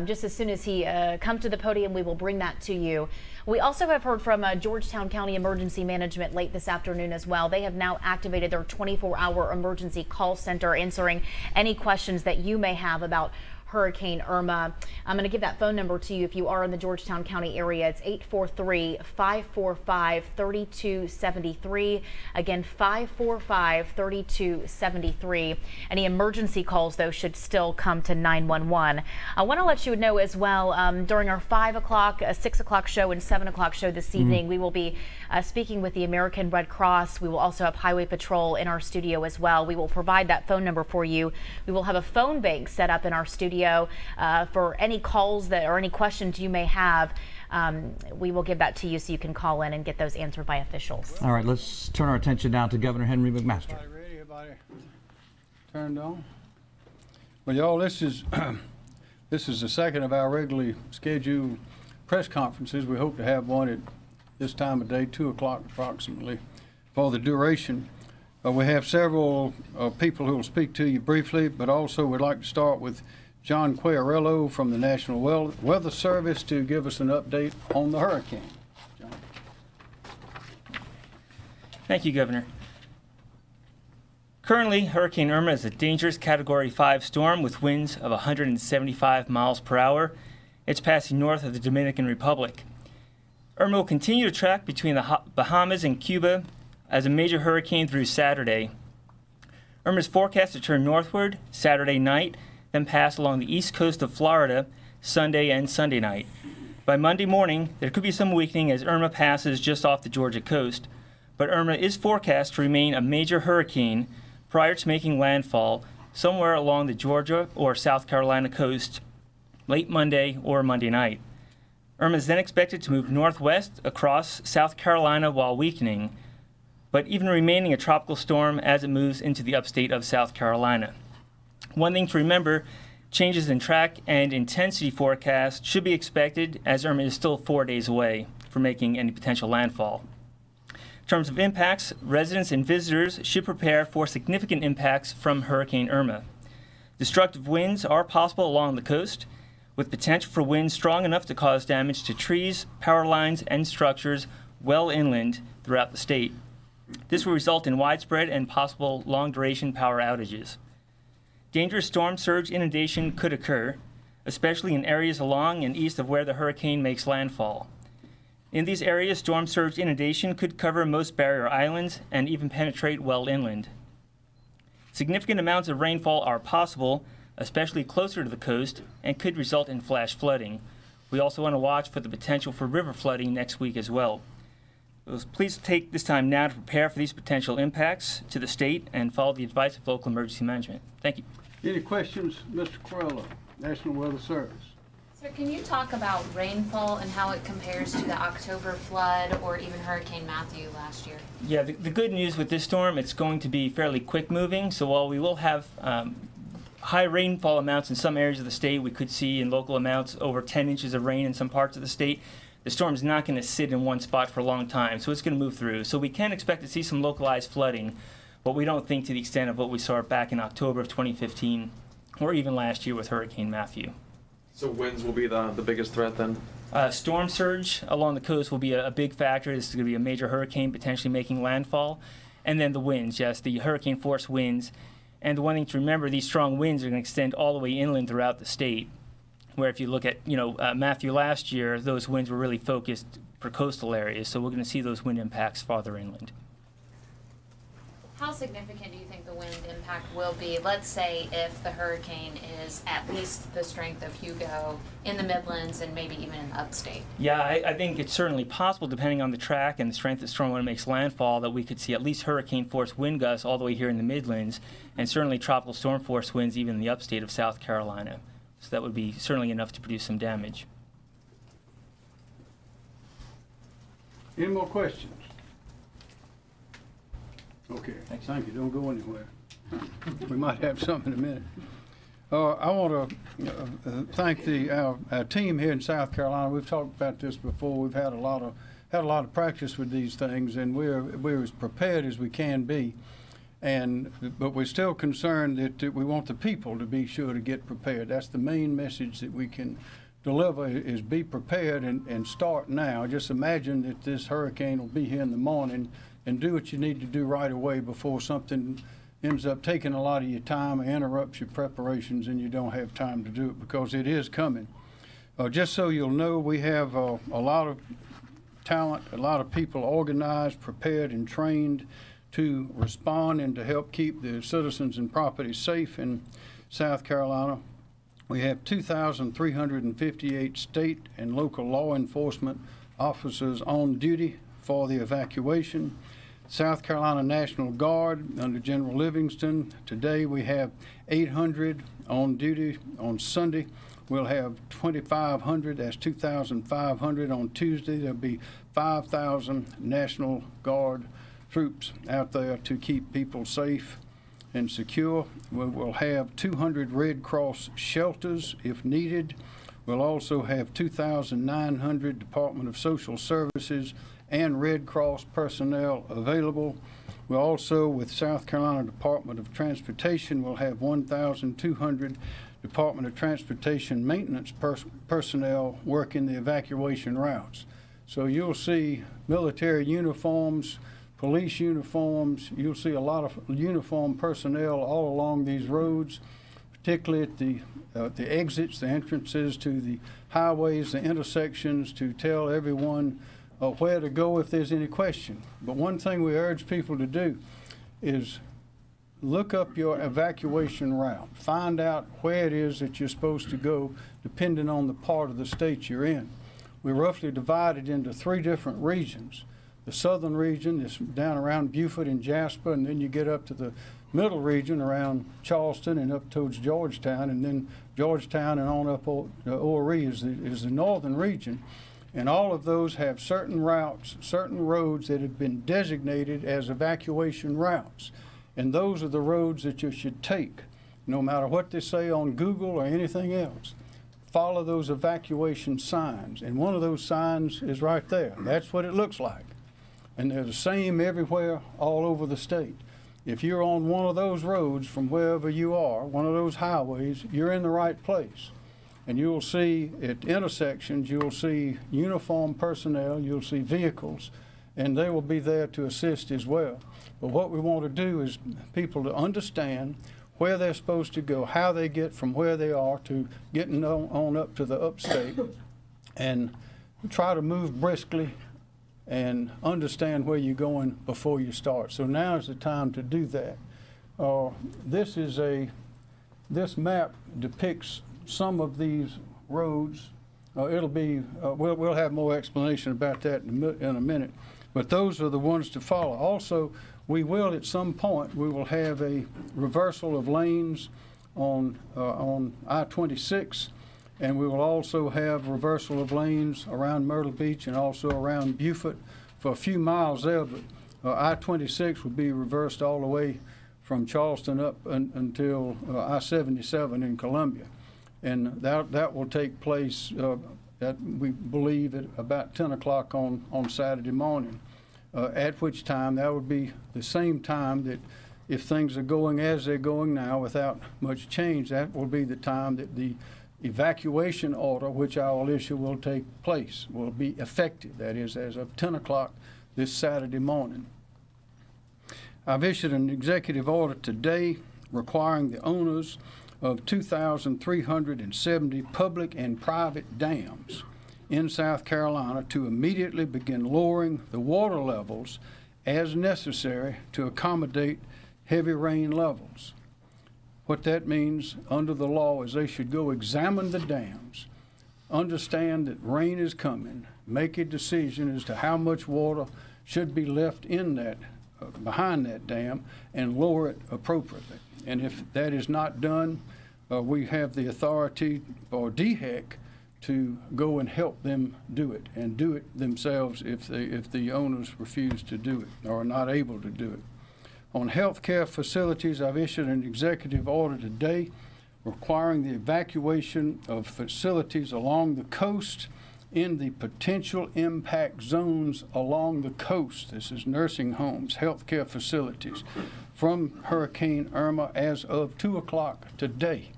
[SPEAKER 3] just as soon as he comes to the podium, we will bring that to you. We also have heard from Georgetown County Emergency Management late this afternoon as well. They have now activated their 24-hour emergency call center, answering any questions that you may have about Hurricane Irma. I'm going to give that phone number to you if you are in the Georgetown County area. It's 843-545-3273. Again, 545-3273. Any emergency calls, though, should still come to 911. I want to let you know as well, during our 5 o'clock, 6 o'clock show and 7 o'clock show this evening, we will be speaking with the American Red Cross. We will also have Highway Patrol in our studio as well. We will provide that phone number for you. We will have a phone bank set up in our studio for any calls that or any questions you may have. We will give that to you so you can call in and get those answered by officials.
[SPEAKER 2] All right, let's turn our attention now to Governor Henry McMaster.
[SPEAKER 5] Everybody ready? Everybody turned on? Well, y'all, this is this is the second of our regularly scheduled press conferences. We hope to have one at this time of day, 2 o'clock approximately, for the duration. We have several people who will speak to you briefly, but also we'd like to start with John Quagliarello from the National Weather Service to give us an update on the hurricane. John.
[SPEAKER 6] Thank you, Governor. Currently, Hurricane Irma is a dangerous Category 5 storm with winds of 175 miles per hour. It's passing north of the Dominican Republic. Irma will continue to track between the Bahamas and Cuba as a major hurricane through Saturday. Irma is forecast to turn northward Saturday night, then pass along the east coast of Florida Sunday and Sunday night. By Monday morning, there could be some weakening as Irma passes just off the Georgia coast, but Irma is forecast to remain a major hurricane prior to making landfall somewhere along the Georgia or South Carolina coast late Monday or Monday night. Irma is then expected to move northwest across South Carolina while weakening, but even remaining a tropical storm as it moves into the upstate of South Carolina. One thing to remember, changes in track and intensity forecast should be expected as Irma is still 4 days away from making any potential landfall. In terms of impacts, residents and visitors should prepare for significant impacts from Hurricane Irma. Destructive winds are possible along the coast, with potential for winds strong enough to cause damage to trees, power lines, and structures well inland throughout the state. This will result in widespread and possible long-duration power outages. Dangerous storm surge inundation could occur, especially in areas along and east of where the hurricane makes landfall. In these areas, storm surge inundation could cover most barrier islands and even penetrate well inland. Significant amounts of rainfall are possible, especially closer to the coast, and could result in flash flooding. We also want to watch for the potential for river flooding next week as well. Please take this time now to prepare for these potential impacts to the state and follow the advice of local emergency management. Thank you.
[SPEAKER 5] Any questions, Mr. Quagliarello, National Weather Service?
[SPEAKER 7] Sir, can you talk about rainfall and how it compares to the October flood or even Hurricane Matthew last year?
[SPEAKER 6] Yeah, the good news with this storm, it's going to be fairly quick moving. So while we will have high rainfall amounts in some areas of the state, we could see in local amounts over 10 inches of rain in some parts of the state. The storm's not going to sit in one spot for a long time, so it's going to move through. So we can expect to see some localized flooding, but we don't think to the extent of what we saw back in October of 2015 or even last year with Hurricane Matthew.
[SPEAKER 8] So winds will be the biggest threat then?
[SPEAKER 6] Storm surge along the coast will be a big factor. This is going to be a major hurricane potentially making landfall. And then the winds, yes, the hurricane force winds. And the one thing to remember, these strong winds are going to extend all the way inland throughout the state. Where if you look at, Matthew last year, those winds were really focused for coastal areas. So we're going to see those wind impacts farther inland.
[SPEAKER 7] How significant do you think the wind impact will be? Let's say if the hurricane is at least the strength of Hugo in the Midlands and maybe even in upstate.
[SPEAKER 6] Yeah, I think it's certainly possible, depending on the track and the strength of the storm when it makes landfall, that we could see at least hurricane force wind gusts all the way here in the Midlands, and certainly tropical storm force winds even in the upstate of South Carolina. So that would be certainly enough to produce some damage.
[SPEAKER 5] Any more questions? Okay, thank you. Don't go anywhere. We might have something in a minute. I want to thank our team here in South Carolina. We've talked about this before. We've had a lot of practice with these things, and we're as prepared as we can be. But we're still concerned that we want the people to be sure to get prepared. That's the main message that we can deliver, is be prepared and start now. Just imagine that this hurricane will be here in the morning, and do what you need to do right away before something ends up taking a lot of your time and interrupts your preparations, and you don't have time to do it because it is coming. Just so you'll know, we have a lot of talent, a lot of people organized, prepared, and trained to respond and to help keep the citizens and property safe in South Carolina. We have 2,358 state and local law enforcement officers on duty for the evacuation. South Carolina National Guard under General Livingston. Today we have 800 on duty on Sunday. We'll have 2,500, that's 2,500 on Tuesday. There'll be 5,000 National Guard troops out there to keep people safe and secure. We'll have 200 Red Cross shelters if needed. We'll also have 2,900 Department of Social Services and Red Cross personnel available. We'll also, with South Carolina Department of Transportation, we'll have 1,200 Department of Transportation maintenance personnel working the evacuation routes. So you'll see military uniforms, police uniforms, you'll see a lot of uniformed personnel all along these roads, particularly at the exits, the entrances to the highways, the intersections, to tell everyone where to go if there's any question. But one thing we urge people to do is look up your evacuation route. Find out where it is that you're supposed to go, depending on the part of the state you're in. We're roughly divided into 3 different regions. The southern region is down around Beaufort and Jasper, and then you get up to the middle region around Charleston and up towards Georgetown, and then Georgetown and on up Horry is the northern region. And all of those have certain routes, certain roads that have been designated as evacuation routes. And those are the roads that you should take, no matter what they say on Google or anything else. Follow those evacuation signs. And one of those signs is right there. That's what it looks like. And they're the same everywhere all over the state. If you're on one of those roads from wherever you are, one of those highways, you're in the right place. And you'll see at intersections, you'll see uniformed personnel, you'll see vehicles, and they will be there to assist as well. But what we want to do is people to understand where they're supposed to go, how they get from where they are to getting on up to the upstate, and try to move briskly and understand where you're going before you start. So now is the time to do that. This map depicts some of these roads. We'll have more explanation about that in a minute, but those are the ones to follow. Also, we will at some point, we will have a reversal of lanes on I-26, and we will also have reversal of lanes around Myrtle Beach and also around Beaufort for a few miles there, but I-26 will be reversed all the way from Charleston up until I-77 in Columbia. And that will take place, we believe, at about 10 o'clock on Saturday morning, at which time that would be the same time that if things are going as they're going now without much change, that will be the time that the evacuation order, which I will issue, will take place, will be effective. That is, as of 10 o'clock this Saturday morning. I've issued an executive order today requiring the owners of 2,370 public and private dams in South Carolina to immediately begin lowering the water levels as necessary to accommodate heavy rain levels. What that means under the law is they should go examine the dams, understand that rain is coming, make a decision as to how much water should be left in that, behind that dam, and lower it appropriately. And if that is not done, we have the authority for DHEC to go and help them do it, and do it themselves if the owners refuse to do it or are not able to do it. On healthcare facilities, I've issued an executive order today requiring the evacuation of facilities along the coast in the potential impact zones along the coast. This is nursing homes, healthcare facilities, from Hurricane Irma as of 2 o'clock today.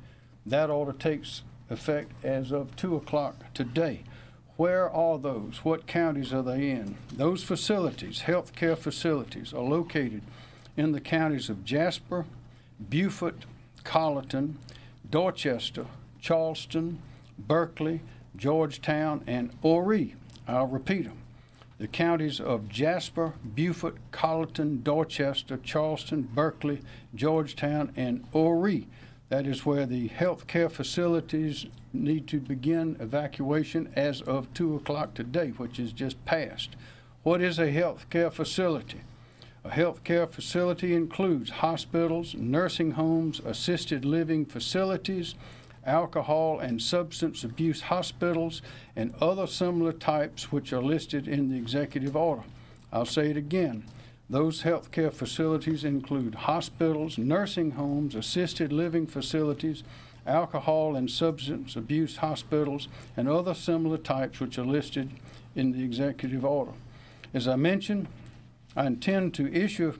[SPEAKER 5] That order takes effect as of 2 o'clock today. Where are those? What counties are they in? Those facilities, healthcare facilities, are located in the counties of Jasper, Beaufort, Colleton, Dorchester, Charleston, Berkeley, Georgetown, and Horry. I'll repeat them. The counties of Jasper, Beaufort, Colleton, Dorchester, Charleston, Berkeley, Georgetown, and Horry. That is where the health care facilities need to begin evacuation as of 2 o'clock today, which is just passed. What is a health care facility? A health care facility includes hospitals, nursing homes, assisted living facilities, alcohol and substance abuse hospitals, and other similar types which are listed in the executive order. I'll say it again. Those health care facilities include hospitals, nursing homes, assisted living facilities, alcohol and substance abuse hospitals, and other similar types which are listed in the executive order. As I mentioned, I intend to issue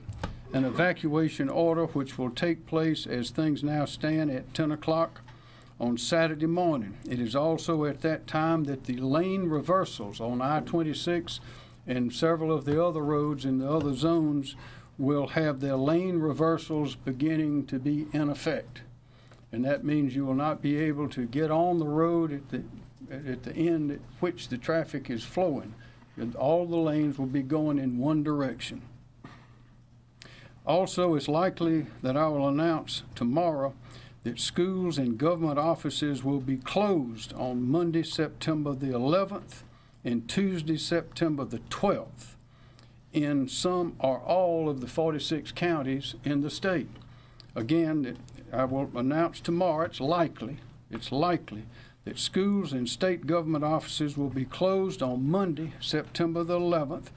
[SPEAKER 5] an evacuation order which will take place as things now stand at 10 o'clock on Saturday morning. It is also at that time that the lane reversals on I-26 and several of the other roads in the other zones will have their lane reversals beginning to be in effect. And that means you will not be able to get on the road at the end at which the traffic is flowing. And all the lanes will be going in one direction. Also, it's likely that I will announce tomorrow that schools and government offices will be closed on Monday, September the 11th and Tuesday, September the 12th in some or all of the 46 counties in the state. Again, I will announce tomorrow, it's likely that schools and state government offices will be closed on Monday, September the 11th.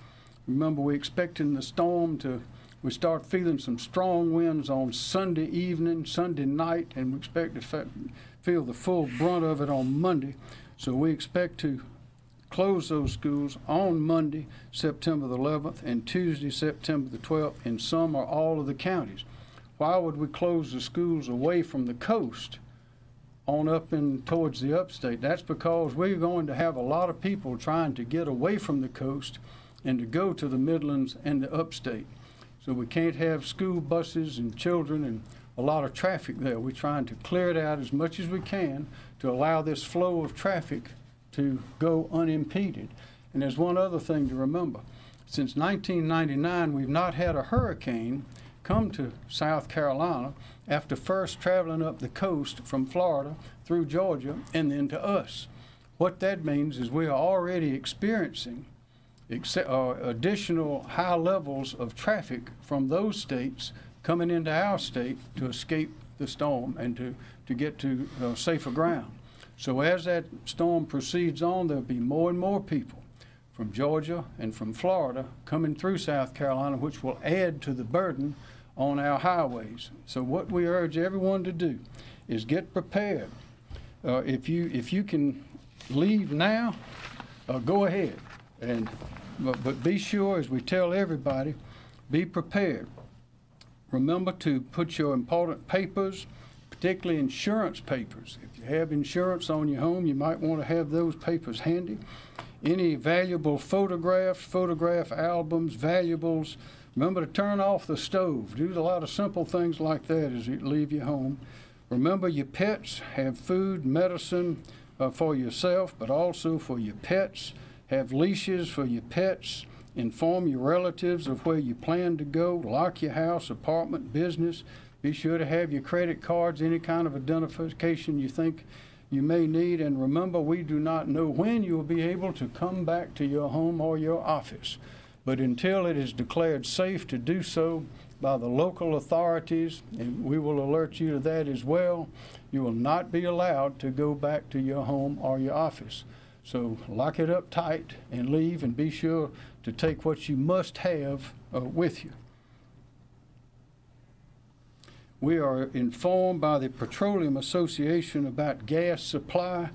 [SPEAKER 5] Remember, we're expecting the storm we start feeling some strong winds on Sunday evening, Sunday night, and we expect to feel the full brunt of it on Monday. So we expect to close those schools on Monday, September the 11th, and Tuesday, September the 12th, in some or all of the counties. Why would we close the schools away from the coast on up in towards the upstate? That's because we're going to have a lot of people trying to get away from the coast and to go to the Midlands and the upstate. So we can't have school buses and children and a lot of traffic there. We're trying to clear it out as much as we can to allow this flow of traffic to go unimpeded. And there's one other thing to remember. Since 1999, we've not had a hurricane come to South Carolina after first traveling up the coast from Florida through Georgia and then to us. What that means is we are already experiencing additional high levels of traffic from those states coming into our state to escape the storm and to get to safer ground. So as that storm proceeds on, there'll be more and more people from Georgia and from Florida coming through South Carolina, which will add to the burden on our highways. So what we urge everyone to do is get prepared. If you can leave now, go ahead. But be sure, as we tell everybody, be prepared. Remember to put your important papers, particularly insurance papers. If you have insurance on your home, you might want to have those papers handy. Any valuable photographs, photograph albums, valuables. Remember to turn off the stove. Do a lot of simple things like that as you leave your home. Remember your pets. Have food, medicine for yourself, but also for your pets. Have leashes for your pets. Inform your relatives of where you plan to go. Lock your house, apartment, business. Be sure to have your credit cards, any kind of identification you think you may need. And remember, we do not know when you will be able to come back to your home or your office. But until it is declared safe to do so by the local authorities, and we will alert you to that as well, you will not be allowed to go back to your home or your office. So lock it up tight and leave, and be sure to take what you must have with you. We are informed by the Petroleum Association about gas supply.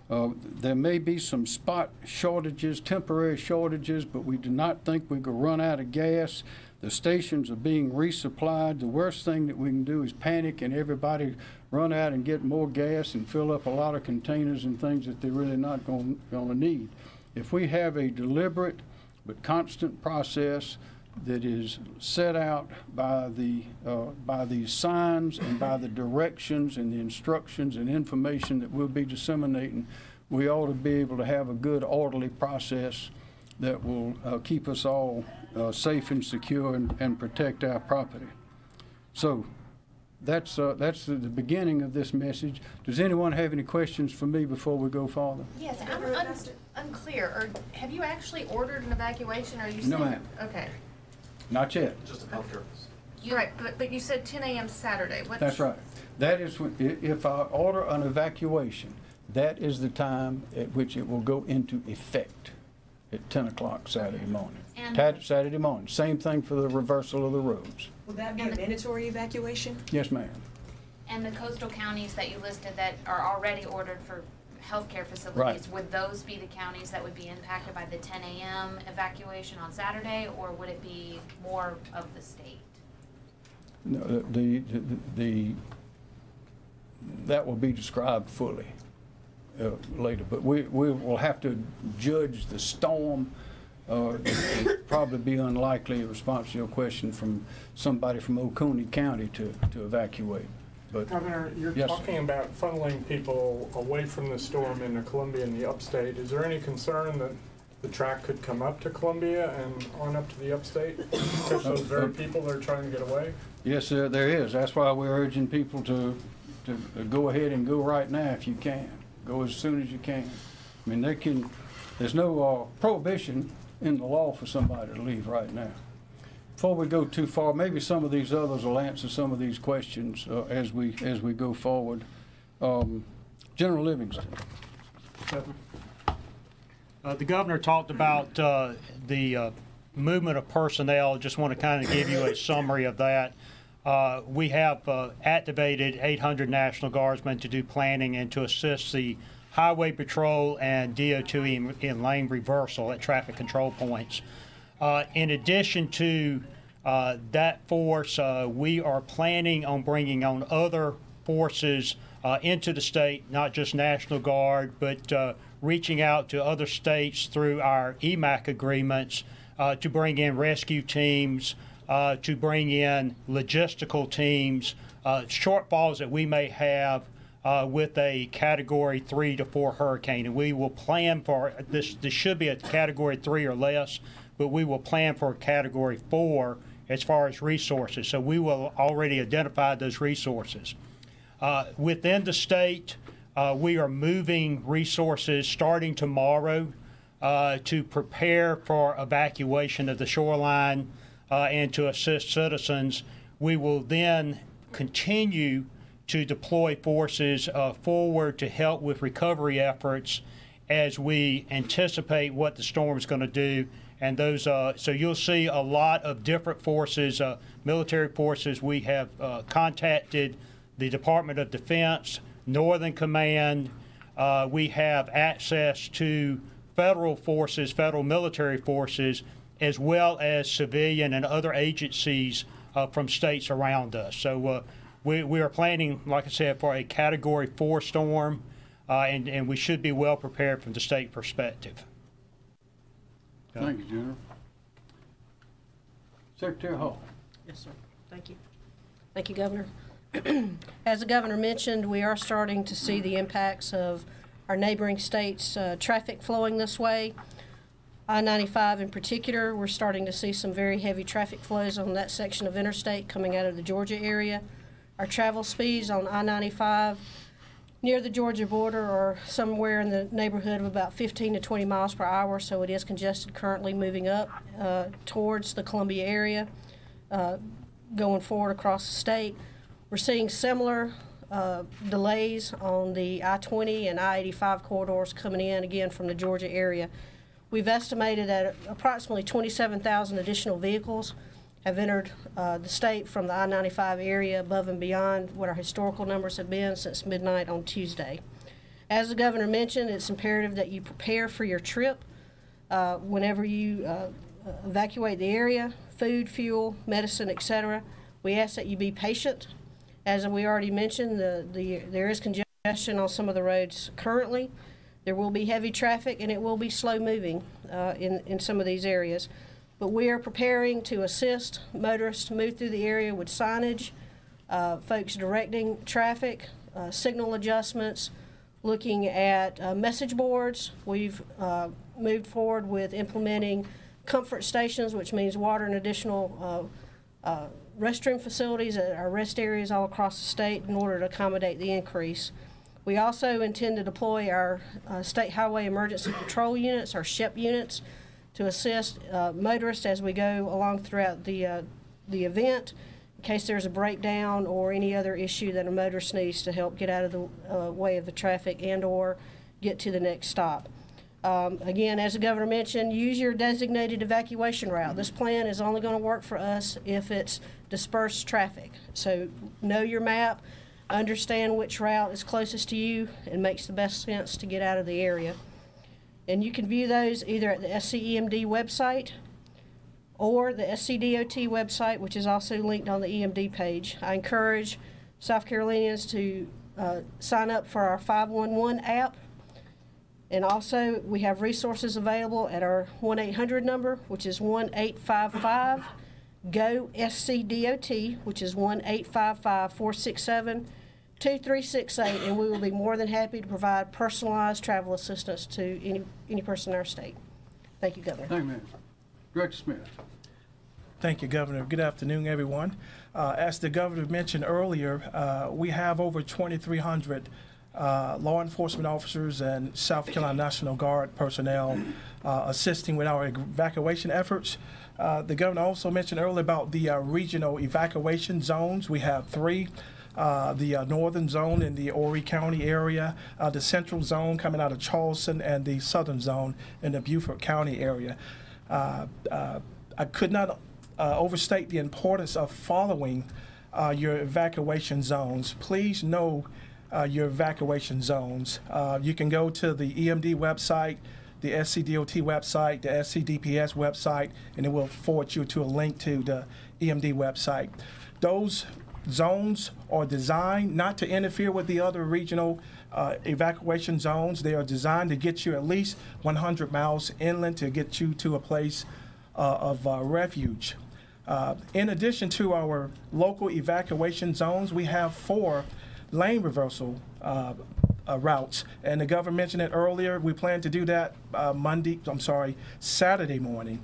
[SPEAKER 5] There may be some spot shortages, temporary shortages, but we do not think we could run out of gas. The stations are being resupplied. The worst thing that we can do is panic and everybody run out and get more gas and fill up a lot of containers and things that they're really not going to need. If we have a deliberate but constant process that is set out by these signs and by the directions and the instructions and information that we'll be disseminating, we ought to be able to have a good, orderly process that will keep us all safe and secure and protect our property. So that's the beginning of this message. Does anyone have any questions for me before we go farther?
[SPEAKER 9] Yes, I'm unclear. Or have you actually ordered an evacuation? Or are you saying?
[SPEAKER 5] No, ma'am.
[SPEAKER 9] Okay.
[SPEAKER 5] Not yet.
[SPEAKER 8] Just a healthcare.
[SPEAKER 9] Right, but you said 10 a.m. Saturday. What's...
[SPEAKER 5] That's right. That is when, if I order an evacuation, that is the time at which it will go into effect at 10 o'clock Saturday morning. Saturday morning. Same thing for the reversal of the roads.
[SPEAKER 10] Will that be a mandatory evacuation?
[SPEAKER 5] Yes, ma'am.
[SPEAKER 7] And the coastal counties that you listed that are already ordered for healthcare facilities,
[SPEAKER 5] Right.
[SPEAKER 7] would those be the counties that would be impacted by the 10 a.m. evacuation on Saturday, or would it be more of the state?
[SPEAKER 5] No, that will be described fully later, but we will have to judge the storm. It'd probably be unlikely, in response to your question, from somebody from Oconee County to evacuate. But
[SPEAKER 4] Governor, you're
[SPEAKER 5] yes,
[SPEAKER 4] talking about funneling people away from the storm into Columbia and the upstate. Is there any concern that the track could come up to Columbia and on up to the upstate? Because those very people are trying to get away?
[SPEAKER 5] Yes, there is. That's why we're urging people to go ahead and go right now if you can. Go as soon as you can. I mean, there's no prohibition in the law for somebody to leave right now. Before we go too far, maybe some of these others will answer some of these questions as we go forward. General Livingston.
[SPEAKER 11] The governor talked about the movement of personnel. Just want to kind of give you a summary of that. We have activated 800 National Guardsmen to do planning and to assist the Highway Patrol and DOT in lane reversal at traffic control points. In addition to that force, we are planning on bringing on other forces into the state, not just National Guard, but reaching out to other states through our EMAC agreements to bring in rescue teams, to bring in logistical teams, shortfalls that we may have with a Category 3 to 4 hurricane. And we will plan for this. This should be a Category 3 or less, but we will plan for a Category 4 as far as resources. So we will already identify those resources. Within the state, we are moving resources starting tomorrow to prepare for evacuation of the shoreline and to assist citizens. We will then continue to deploy forces forward to help with recovery efforts as we anticipate what the storm is going to do. And those, so you'll see a lot of different forces, military forces. We have contacted the Department of Defense, Northern Command. We have access to federal forces, federal military forces, as well as civilian and other agencies from states around us. So we are planning, like I said, for a Category 4 storm, and we should be well prepared from the state perspective.
[SPEAKER 5] Thank you, General. Secretary Hall.
[SPEAKER 12] Yes, sir. Thank you. Thank you, Governor. As the Governor mentioned, we are starting to see the impacts of our neighboring states' traffic flowing this way. I-95 in particular, we're starting to see some very heavy traffic flows on that section of interstate coming out of the Georgia area. Our travel speeds on I-95 near the Georgia border are somewhere in the neighborhood of about 15 to 20 miles per hour, so it is congested currently moving up towards the Columbia area, going forward across the state. We're seeing similar delays on the I-20 and I-85 corridors coming in, again, from the Georgia area. We've estimated that approximately 27,000 additional vehicles have entered the state from the I-95 area above and beyond what our historical numbers have been since midnight on Tuesday. As the Governor mentioned, it's imperative that you prepare for your trip whenever you evacuate the area, food, fuel, medicine, etc. We ask that you be patient. As we already mentioned, there is congestion on some of the roads currently. There will be heavy traffic and it will be slow moving in some of these areas. But we are preparing to assist motorists move through the area with signage, folks directing traffic, signal adjustments, looking at message boards. We've moved forward with implementing comfort stations, which means water and additional restroom facilities at our rest areas all across the state in order to accommodate the increase. We also intend to deploy our State Highway Emergency Patrol units, our SHEP units, to assist motorists as we go along throughout the event in case there's a breakdown or any other issue that a motorist needs to help get out of the way of the traffic and or get to the next stop. Again, as the governor mentioned, use your designated evacuation route. This plan is only going to work for us if it's dispersed traffic. So know your map, understand which route is closest to you and makes the best sense to get out of the area. And you can view those either at the SCEMD website or the SCDOT website, which is also linked on the EMD page. I encourage South Carolinians to sign up for our 511 app. And also, we have resources available at our 1-800 number, which is 1-855-GO-SCDOT, which is 1-855-467-2368, and we will be more than happy to provide personalized travel assistance to any person in our state. Thank you, Governor.
[SPEAKER 5] Thank you, ma'am. Director Smith.
[SPEAKER 13] Thank you, Governor. Good afternoon, everyone. As the Governor mentioned earlier, we have over 2,300 law enforcement officers and South Carolina National Guard personnel assisting with our evacuation efforts. The Governor also mentioned earlier about the regional evacuation zones. We have 3. The northern zone in the Horry County area, the central zone coming out of Charleston, and the southern zone in the Beaufort County area. I could not overstate the importance of following your evacuation zones. Please know your evacuation zones. You can go to the EMD website, the SCDOT website, the SCDPS website, and it will forward you to a link to the EMD website. Those zones are designed not to interfere with the other regional evacuation zones. They are designed to get you at least 100 miles inland to get you to a place of refuge. In addition to our local evacuation zones, we have 4 lane reversal routes, and the governor mentioned it earlier. We plan to do that Saturday morning.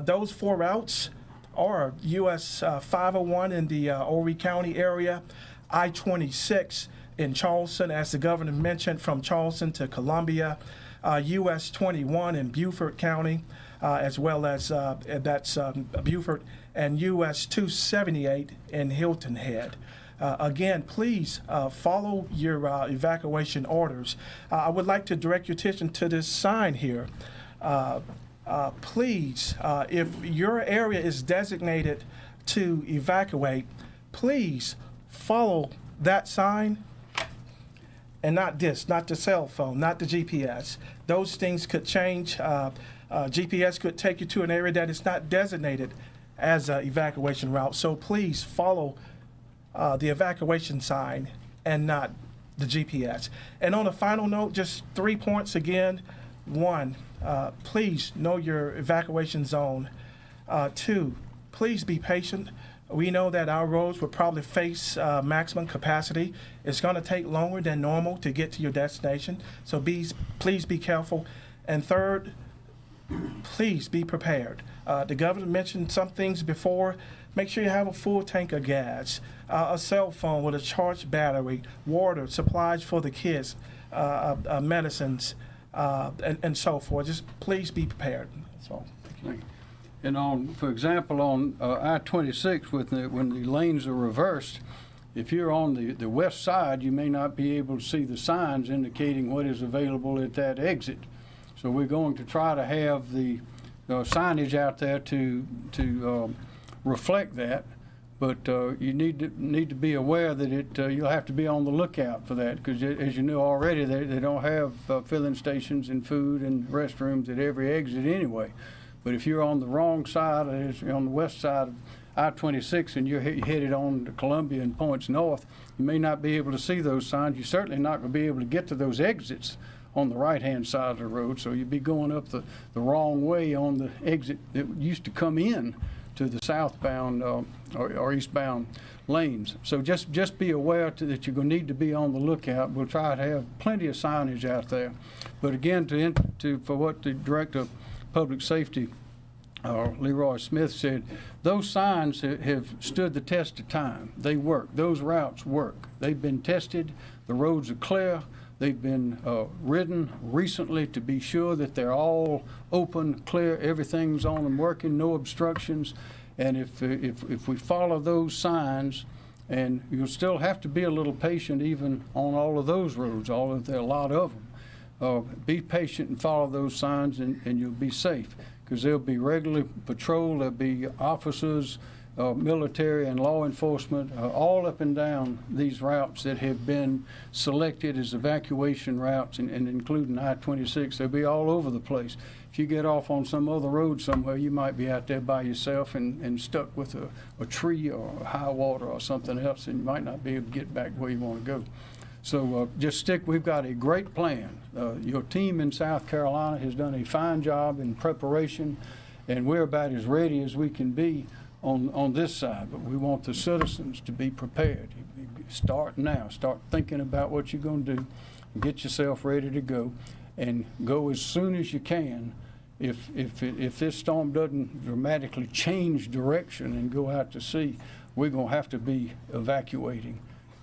[SPEAKER 13] Those 4 routes are US 501 in the Horry County area, I-26 in Charleston, as the governor mentioned, from Charleston to Columbia, US 21 in Beaufort County, as well as that's Beaufort, and US 278 in Hilton Head. Again, please follow your evacuation orders. I would like to direct your attention to this sign here. Please, if your area is designated to evacuate, please follow that sign and not the cell phone, not the GPS. Those things could change. GPS could take you to an area that is not designated as an evacuation route. So please follow the evacuation sign and not the GPS. And on a final note, just 3 points again. 1, please know your evacuation zone. 2, please be patient. We know that our roads will probably face maximum capacity. It's going to take longer than normal to get to your destination, so please be careful. And 3rd, please be prepared. The governor mentioned some things before. Make sure you have a full tank of gas, a cell phone with a charged battery, water, supplies for the kids, medicines, and so forth. Just please be prepared. That's all. Thank you.
[SPEAKER 5] And for example, on I-26, when the lanes are reversed, if you're on the west side, you may not be able to see the signs indicating what is available at that exit. So we're going to try to have the signage out there to reflect that, but you need to be aware that you'll have to be on the lookout for that, because as you know already, they don't have filling stations and food and restrooms at every exit anyway. But if you're on the wrong side, on the west side of I-26, and you're headed on to Columbia and points north, you may not be able to see those signs. You're certainly not going to be able to get to those exits on the right-hand side of the road, so you'd be going up the wrong way on the exit that used to come in to the southbound or eastbound lanes. So just be aware that you're going to need to be on the lookout. We'll try to have plenty of signage out there. But again, for what the Director of Public Safety, Leroy Smith, said, those signs have stood the test of time. They work. Those routes work. They've been tested. The roads are clear. They've been ridden recently to be sure that they're all open, clear, everything's on them working, no obstructions. And if we follow those signs, and you'll still have to be a little patient even on all of those roads, there are a lot of them. Be patient and follow those signs, and you'll be safe, because there'll be regular patrol, there'll be officers, military and law enforcement, all up and down these routes that have been selected as evacuation routes, and including I-26. They'll be all over the place. If you get off on some other road somewhere, you might be out there by yourself and stuck with a tree or high water or something else, and you might not be able to get back where you want to go. So just stick. We've got a great plan. Your team in South Carolina has done a fine job in preparation, and we're about as ready as we can be on this side, but we want the citizens to be prepared. Start now. Start thinking about what you're going to do. Get yourself ready to go, and go as soon as you can. If this storm doesn't dramatically change direction and go out to sea, we're going to have to be evacuating,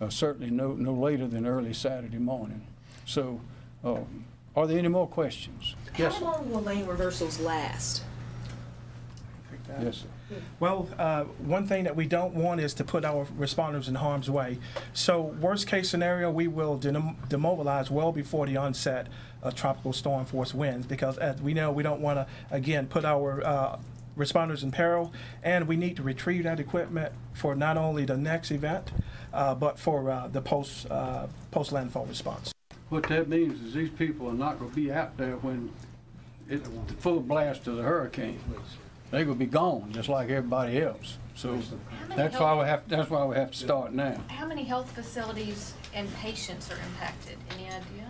[SPEAKER 5] certainly no later than early Saturday morning. So, are there any more questions?
[SPEAKER 10] How long will lane reversals last?
[SPEAKER 5] Yes, sir.
[SPEAKER 13] Well, one thing that we don't want is to put our responders in harm's way. So worst case scenario, we will demobilize well before the onset of tropical storm force winds, because as we know, we don't want to, again, put our responders in peril, and we need to retrieve that equipment for not only the next event, but for the post-landfall response.
[SPEAKER 5] What that means is these people are not going to be out there when it's the full blast of the hurricane. They're going to be gone just like everybody else. So that's why we have to start now.
[SPEAKER 9] How many health facilities and patients are impacted? Any idea?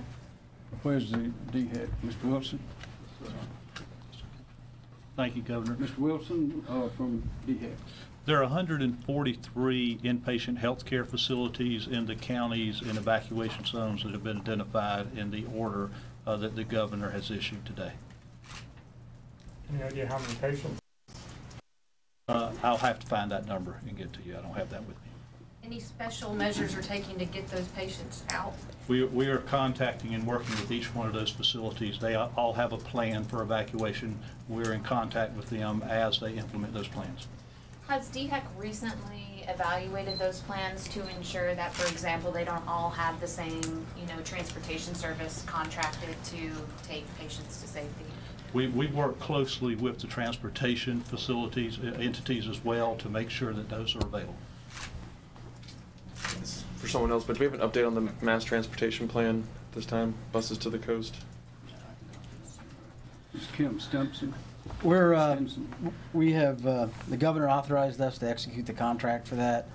[SPEAKER 5] Where's the DHEC? Mr. Wilson?
[SPEAKER 14] Thank you, Governor.
[SPEAKER 5] Mr. Wilson from DHEC.
[SPEAKER 14] There are 143 inpatient health care facilities in the counties in evacuation zones that have been identified in the order that the governor has issued today.
[SPEAKER 4] Any idea how many patients?
[SPEAKER 14] I'll have to find that number and get to you. I don't have that with me.
[SPEAKER 9] Any special measures are taking to get those patients out?
[SPEAKER 14] We are contacting and working with each one of those facilities. They all have a plan for evacuation. We're in contact with them as they implement those plans.
[SPEAKER 7] Has DHEC recently evaluated those plans to ensure that, for example, they don't all have the same, transportation service contracted to take patients to safety?
[SPEAKER 14] We work closely with the transportation facilities, entities as well, to make sure that those are available.
[SPEAKER 8] It's for someone else, but do we have an update on the mass transportation plan this time? Buses to the coast?
[SPEAKER 5] Ms. Kim Stimpson.
[SPEAKER 15] We have, the governor authorized us to execute the contract for that.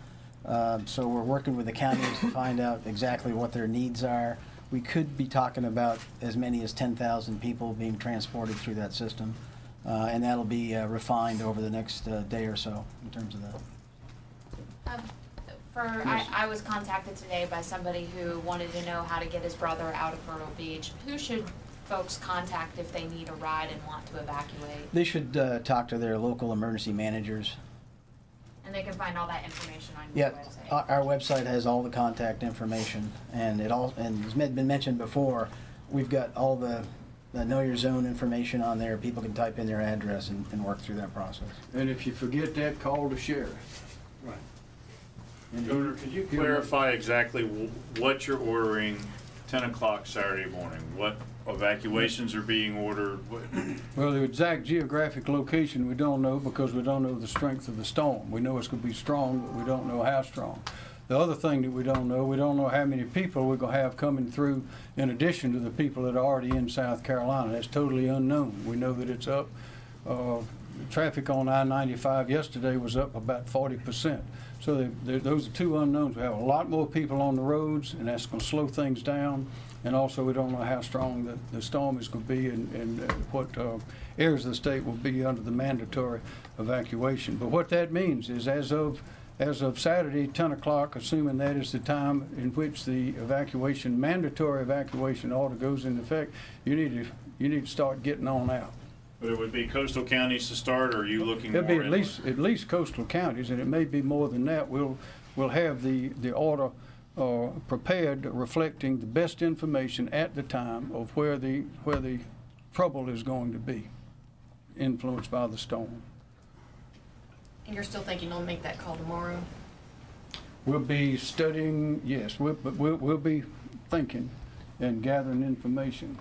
[SPEAKER 15] So we're working with the counties to find out exactly what their needs are. We could be talking about as many as 10,000 people being transported through that system. And that'll be refined over the next day or so in terms of that.
[SPEAKER 7] I was contacted today by somebody who wanted to know how to get his brother out of Myrtle Beach. Who should folks contact if they need a ride and want to evacuate?
[SPEAKER 15] They should talk to their local emergency managers.
[SPEAKER 7] And they can find all that information on your website.
[SPEAKER 15] Our website has all the contact information, and as been mentioned before, we've got all the Know Your Zone information on there. People can type in their address and work through that process.
[SPEAKER 5] And if you forget that, call the sheriff.
[SPEAKER 16] Right. Governor, could you clarify exactly what you're ordering 10 o'clock Saturday morning? What evacuations are being ordered?
[SPEAKER 5] Well, the exact geographic location we don't know, because we don't know the strength of the storm. We know it's going to be strong, but we don't know how strong. The other thing that we don't know how many people we're going to have coming through in addition to the people that are already in South Carolina. That's totally unknown. We know that it's up traffic on I-95 yesterday was up about 40%. So those are two unknowns. We have a lot more people on the roads, and that's going to slow things down. And also, we don't know how strong the storm is going to be and what areas of the state will be under the mandatory evacuation. But what that means is as of Saturday, 10 o'clock, assuming that is the time in which the mandatory evacuation order goes into effect, you need to start getting on out.
[SPEAKER 16] But it would be coastal counties to start, or are you looking more
[SPEAKER 5] It'll be at least coastal counties, and it may be more than that. We'll have the order prepared, reflecting the best information at the time of where the trouble is going to be, influenced by the storm.
[SPEAKER 9] And you're still thinking you'll make that call tomorrow?
[SPEAKER 5] We'll be studying, yes, but we'll be thinking and gathering information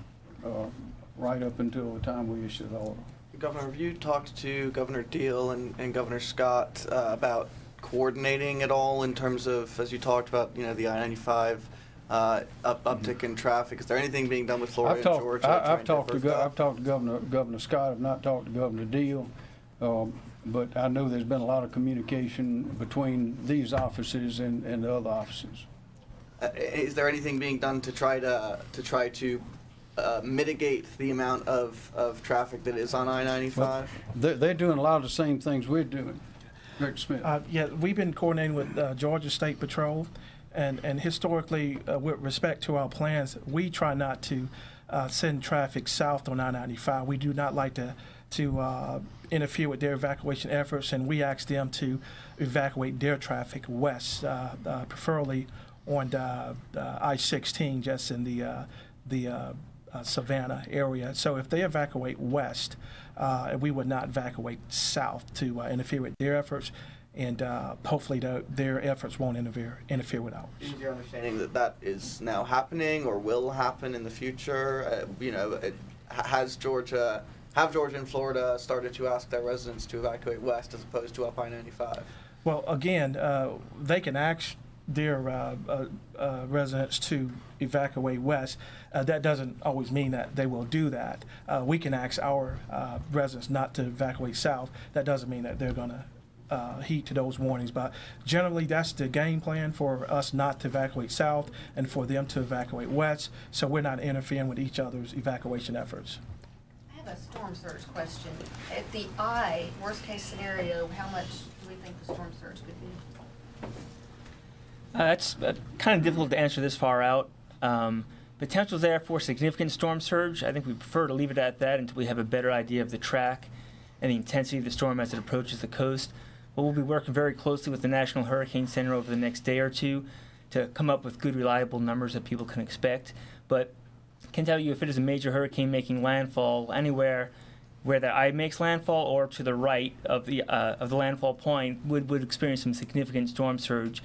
[SPEAKER 5] right up until the time we issue the order.
[SPEAKER 17] Governor, have you talked to Governor Deal and Governor Scott about coordinating at all in terms of, as you talked about, the I-95 uptick in traffic? Is there anything being done with Florida and Georgia?
[SPEAKER 5] I've talked to Governor Scott. I've not talked to Governor Deal, but I know there's been a lot of communication between these offices and the other offices.
[SPEAKER 17] Is there anything being done to try to mitigate the amount of traffic that is on I-95?
[SPEAKER 5] Well, they're doing a lot of the same things we're doing. Rick Smith.
[SPEAKER 13] Yeah, we've been coordinating with Georgia State Patrol, and historically, with respect to our plans, we try not to send traffic south on I-95. We do not like to interfere with their evacuation efforts, and we ask them to evacuate their traffic west, preferably on I-16, just in the Savannah area. So if they evacuate west, we would not evacuate south to interfere with their efforts, and hopefully their efforts won't interfere with ours.
[SPEAKER 17] Is your understanding that is now happening or will happen in the future? Have Georgia and Florida started to ask their residents to evacuate west as opposed to up I-95?
[SPEAKER 13] Well, again, they can ask their residents to evacuate west. That doesn't always mean that they will do that. We can ask our residents not to evacuate south. That doesn't mean that they're going to heed to those warnings. But generally, that's the game plan, for us not to evacuate south and for them to evacuate west, so we're not interfering with each other's evacuation efforts.
[SPEAKER 9] I have a storm surge question. At the worst case scenario, how much do we think the storm surge could be?
[SPEAKER 6] That's kind of difficult to answer this far out. Potential there for significant storm surge. I think we prefer to leave it at that until we have a better idea of the track and the intensity of the storm as it approaches the coast. But we'll be working very closely with the National Hurricane Center over the next day or two to come up with good, reliable numbers that people can expect. But I can tell you, if it is a major hurricane making landfall anywhere where the eye makes landfall or to the right of the landfall point, would experience some significant storm surge,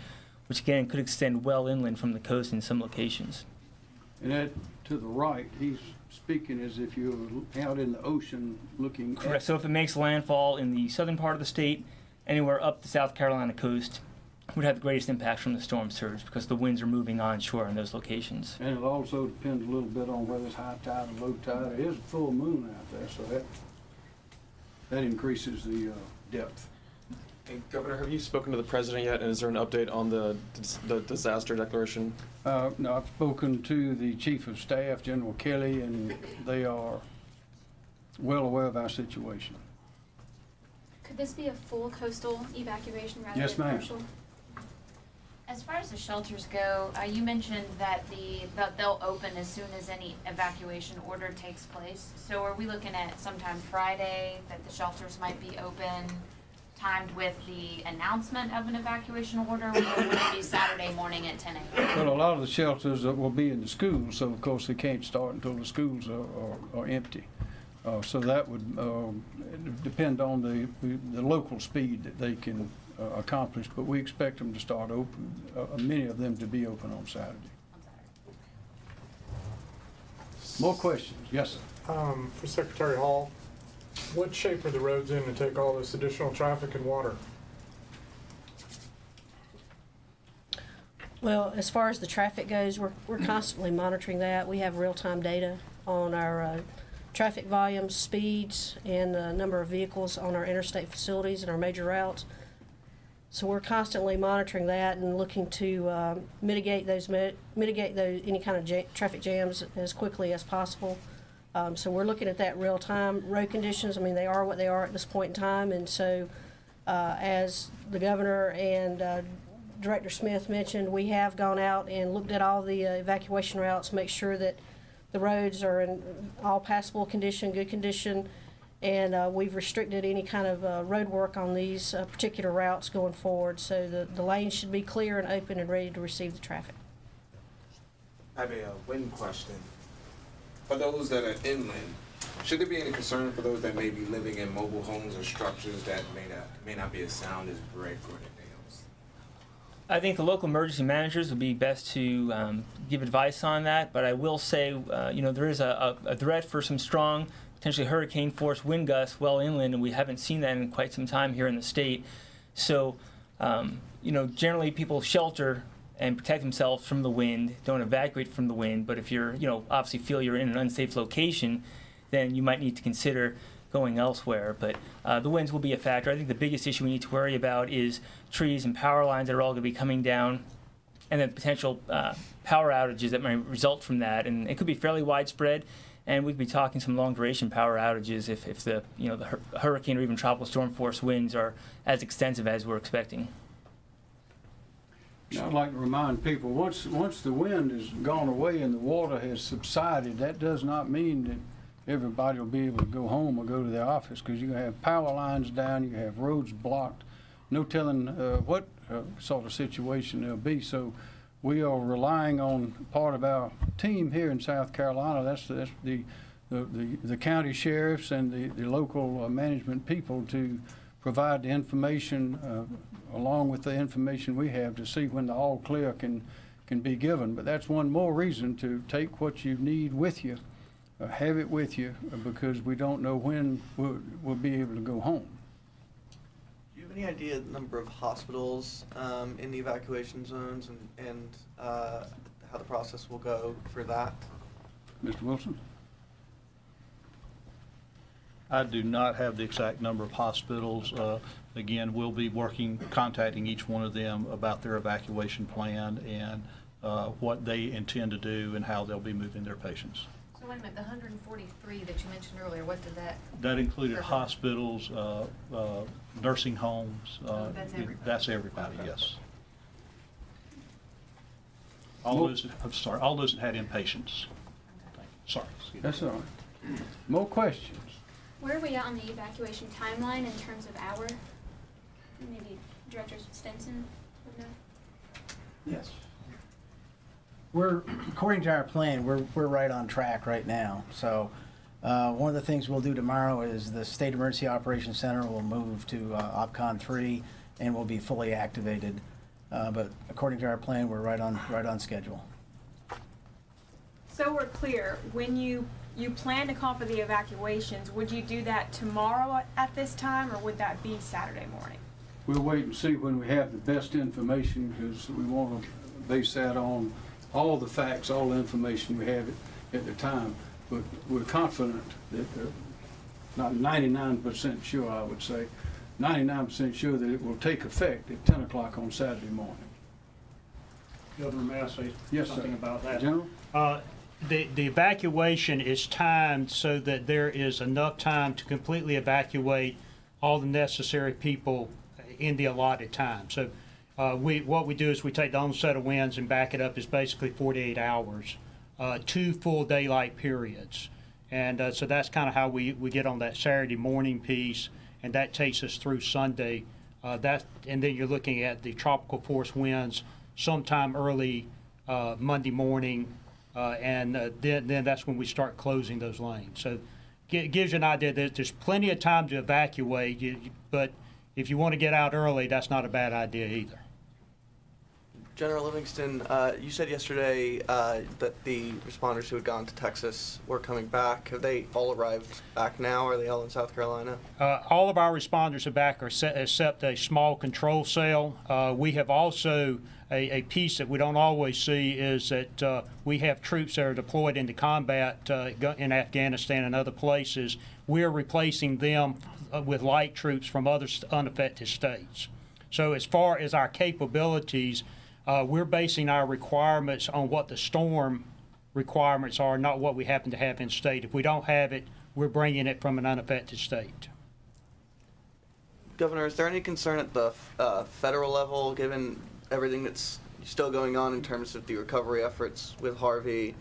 [SPEAKER 6] which again could extend well inland from the coast in some locations.
[SPEAKER 5] And that to the right, he's speaking as if you're out in the ocean looking.
[SPEAKER 6] Correct. So if it makes landfall in the southern part of the state, anywhere up the South Carolina coast, would have the greatest impact from the storm surge because the winds are moving onshore in those locations.
[SPEAKER 5] And it also depends a little bit on whether it's high tide or low tide. There is a full moon out there, so that increases the depth.
[SPEAKER 8] Hey, Governor, have you spoken to the President yet, and is there an update on the disaster declaration?
[SPEAKER 5] No, I've spoken to the Chief of Staff, General Kelly, and they are well aware of our situation.
[SPEAKER 18] Could this be a full coastal evacuation rather
[SPEAKER 5] Yes,
[SPEAKER 18] than
[SPEAKER 5] ma'am.
[SPEAKER 18] partial?
[SPEAKER 7] As far as the shelters go, you mentioned that they'll open as soon as any evacuation order takes place. So are we looking at sometime Friday that the shelters might be open, timed with the announcement of an evacuation order, or would it be Saturday morning at 10 a.m.?
[SPEAKER 5] Well, a lot of the shelters will be in the schools, so of course they can't start until the schools are empty. So that would depend on the local speed that they can accomplish, but we expect them to start open, many of them to be open on Saturday. More questions? Yes, sir.
[SPEAKER 4] For Secretary Hall, what shape are the roads in to take all this additional traffic and water?
[SPEAKER 12] Well, as far as the traffic goes, we're constantly monitoring that. We have real-time data on our traffic volumes, speeds, and the number of vehicles on our interstate facilities and our major routes. So we're constantly monitoring that and looking to mitigate any kind of traffic jams as quickly as possible. So we're looking at that real time. Road conditions, I mean, they are what they are at this point in time, and so as the governor and Director Smith mentioned, we have gone out and looked at all the evacuation routes, make sure that the roads are in all passable condition, good condition, and we've restricted any kind of road work on these particular routes going forward. So the lanes should be clear and open and ready to receive the traffic.
[SPEAKER 19] I have a wind question. For those that are inland, should there be any concern for those that may be living in mobile homes or structures that may not be as sound as brick or anything else?
[SPEAKER 6] I think the local emergency managers would be best to give advice on that, but I will say, there is a threat for some strong, potentially hurricane-force wind gusts well inland, and we haven't seen that in quite some time here in the state. So, generally people shelter and protect themselves from the wind, don't evacuate from the wind, but if you're, obviously feel you're in an unsafe location, then you might need to consider going elsewhere. But the winds will be a factor. I think the biggest issue we need to worry about is trees and power lines that are all going to be coming down, and then potential power outages that might result from that. And it could be fairly widespread, and we could be talking some long-duration power outages if the the hurricane or even tropical storm force winds are as extensive as we're expecting.
[SPEAKER 5] Now, I'd like to remind people, once the wind has gone away and the water has subsided, that does not mean that everybody will be able to go home or go to their office, because you have power lines down, you have roads blocked, no telling what sort of situation there'll be. So we are relying on part of our team here in South Carolina. That's the county sheriffs and the local management people to provide the information along with the information we have to see when the all clear can be given. But that's one more reason to take what you need with you, have it with you, because we don't know when we'll be able to go home.
[SPEAKER 17] Do you have any idea the number of hospitals in the evacuation zones and how the process will go for that?
[SPEAKER 5] Mr. Wilson?
[SPEAKER 14] I do not have the exact number of hospitals. Again, we'll be contacting each one of them about their evacuation plan and what they intend to do and how they'll be moving their patients.
[SPEAKER 9] So wait a minute, the 143 that you mentioned earlier, what did that?
[SPEAKER 14] That included hospitals, nursing homes.
[SPEAKER 9] That's everybody.
[SPEAKER 14] That's everybody, yes. All those that had inpatients. Sorry.
[SPEAKER 5] That's all right. More questions?
[SPEAKER 18] Where are we at on the evacuation timeline in terms of hour? Maybe Director Stinson would know.
[SPEAKER 15] Yes. According to our plan, we're right on track right now. So one of the things we'll do tomorrow is the State Emergency Operations Center will move to OPCON 3 and will be fully activated. But according to our plan, we're right on schedule.
[SPEAKER 20] So we're clear, when you plan to call for the evacuations, would you do that tomorrow at this time, or would that be Saturday morning?
[SPEAKER 5] We'll wait and see when we have the best information, because we want to base that on all the facts, all the information we have at the time. But we're confident that, not 99% sure, I would say, 99% sure that it will take effect at 10 o'clock on Saturday morning.
[SPEAKER 11] Governor, may I say something
[SPEAKER 5] sir.
[SPEAKER 11] about that?
[SPEAKER 5] General?
[SPEAKER 11] The evacuation is timed so that there is enough time to completely evacuate all the necessary people in the allotted time. So what we do is we take the onset of winds and back it up is basically 48 hours, 2 full daylight periods. And so that's kind of how we get on that Saturday morning piece, and that takes us through Sunday. And then you're looking at the tropical force winds sometime early Monday morning, and then that's when we start closing those lanes. So it gives you an idea that there's plenty of time to evacuate, but if you want to get out early, that's not a bad idea either.
[SPEAKER 17] General Livingston, you said yesterday that the responders who had gone to Texas were coming back. Have they all arrived back now? Are they all in South Carolina?
[SPEAKER 11] All of our responders are back except a small control cell. We have also a piece that we don't always see is that we have troops that are deployed into combat in Afghanistan and other places. We're replacing them with light troops from other unaffected states. So as far as our capabilities, we're basing our requirements on what the storm requirements are, not what we happen to have in state. If we don't have it, we're bringing it from an unaffected state.
[SPEAKER 17] Governor, is there any concern at the federal level, given everything that's still going on in terms of the recovery efforts with Harvey,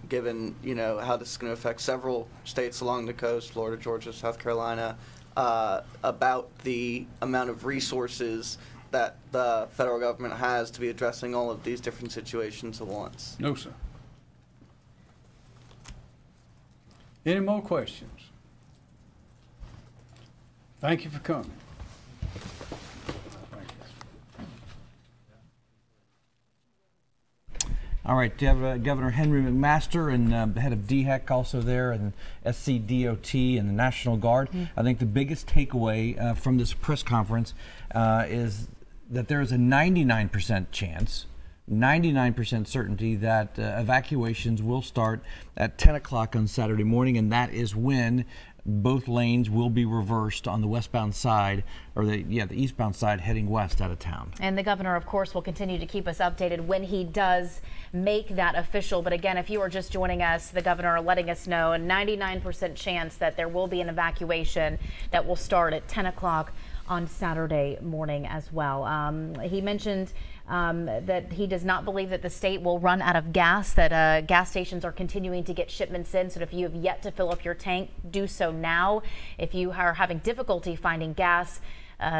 [SPEAKER 17] given how this is going to affect several states along the coast, Florida, Georgia, South Carolina, about the amount of resources that the federal government has to be addressing all of these different situations at once?
[SPEAKER 5] No, sir. Any more questions? Thank you for coming.
[SPEAKER 2] All right, you have Governor Henry McMaster and the head of DHEC also there, and SCDOT and the National Guard. I think the biggest takeaway from this press conference is that there is a 99% chance, 99% certainty that evacuations will start at 10 o'clock on Saturday morning, and that is when both lanes will be reversed on the westbound side, or the eastbound side heading west out of town.
[SPEAKER 3] And the governor, of course, will continue to keep us updated when he does make that official. But again, if you are just joining us, the governor letting us know a 99% chance that there will be an evacuation that will start at 10 o'clock on Saturday morning as well. He mentioned that he does not believe that the state will run out of gas, that gas stations are continuing to get shipments in, so if you have yet to fill up your tank, do so now. If you are having difficulty finding gas,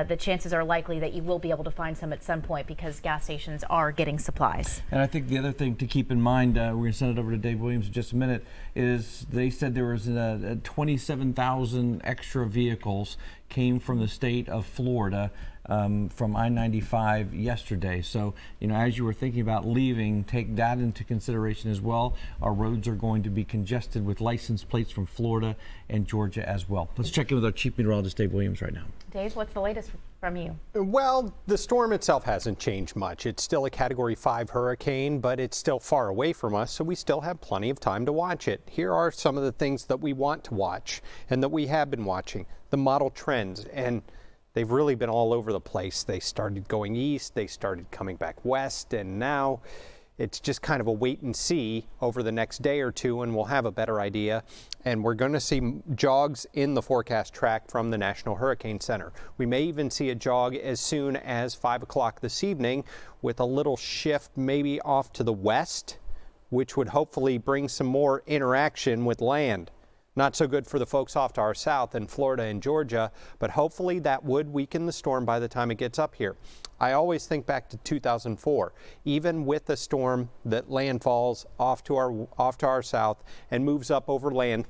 [SPEAKER 3] the chances are likely that you will be able to find some at some point, because gas stations are getting supplies.
[SPEAKER 2] And I think the other thing to keep in mind, we're going to send it over to Dave Williams in just a minute, is they said there was 27,000 extra vehicles came from the state of Florida from I-95 yesterday. So, as you were thinking about leaving, take that into consideration as well. Our roads are going to be congested with license plates from Florida and Georgia as well. Let's check in with our Chief Meteorologist, Dave Williams, right now.
[SPEAKER 3] Dave, what's the latest from you?
[SPEAKER 1] Well, the storm itself hasn't changed much. It's still a Category 5 hurricane, but it's still far away from us, so we still have plenty of time to watch it. Here are some of the things that we want to watch and that we have been watching. The model trends, and they've really been all over the place. They started going east, they started coming back west, and now it's just kind of a wait and see over the next day or two, and we'll have a better idea. And we're going to see jogs in the forecast track from the National Hurricane Center. We may even see a jog as soon as 5 o'clock this evening, with a little shift maybe off to the west, which would hopefully bring some more interaction with land. Not so good for the folks off to our south in Florida and Georgia, but hopefully that would weaken the storm by the time it gets up here. I always think back to 2004. Even with a storm that landfalls off to our south and moves up over land,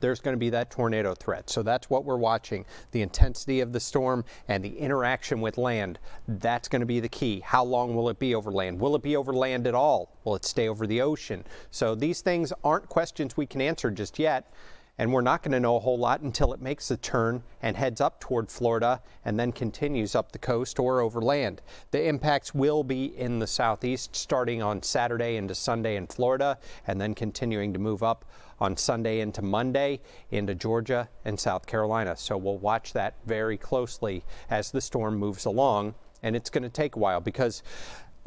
[SPEAKER 1] there's going to be that tornado threat. So that's what we're watching. The intensity of the storm and the interaction with land. That's going to be the key. How long will it be over land? Will it be over land at all? Will it stay over the ocean? So these things aren't questions we can answer just yet. And we're not going to know a whole lot until it makes the turn and heads up toward Florida and then continues up the coast or over land. The impacts will be in the southeast starting on Saturday into Sunday in Florida, and then continuing to move up on Sunday into Monday into Georgia and South Carolina. So we'll watch that very closely as the storm moves along, and it's going to take a while because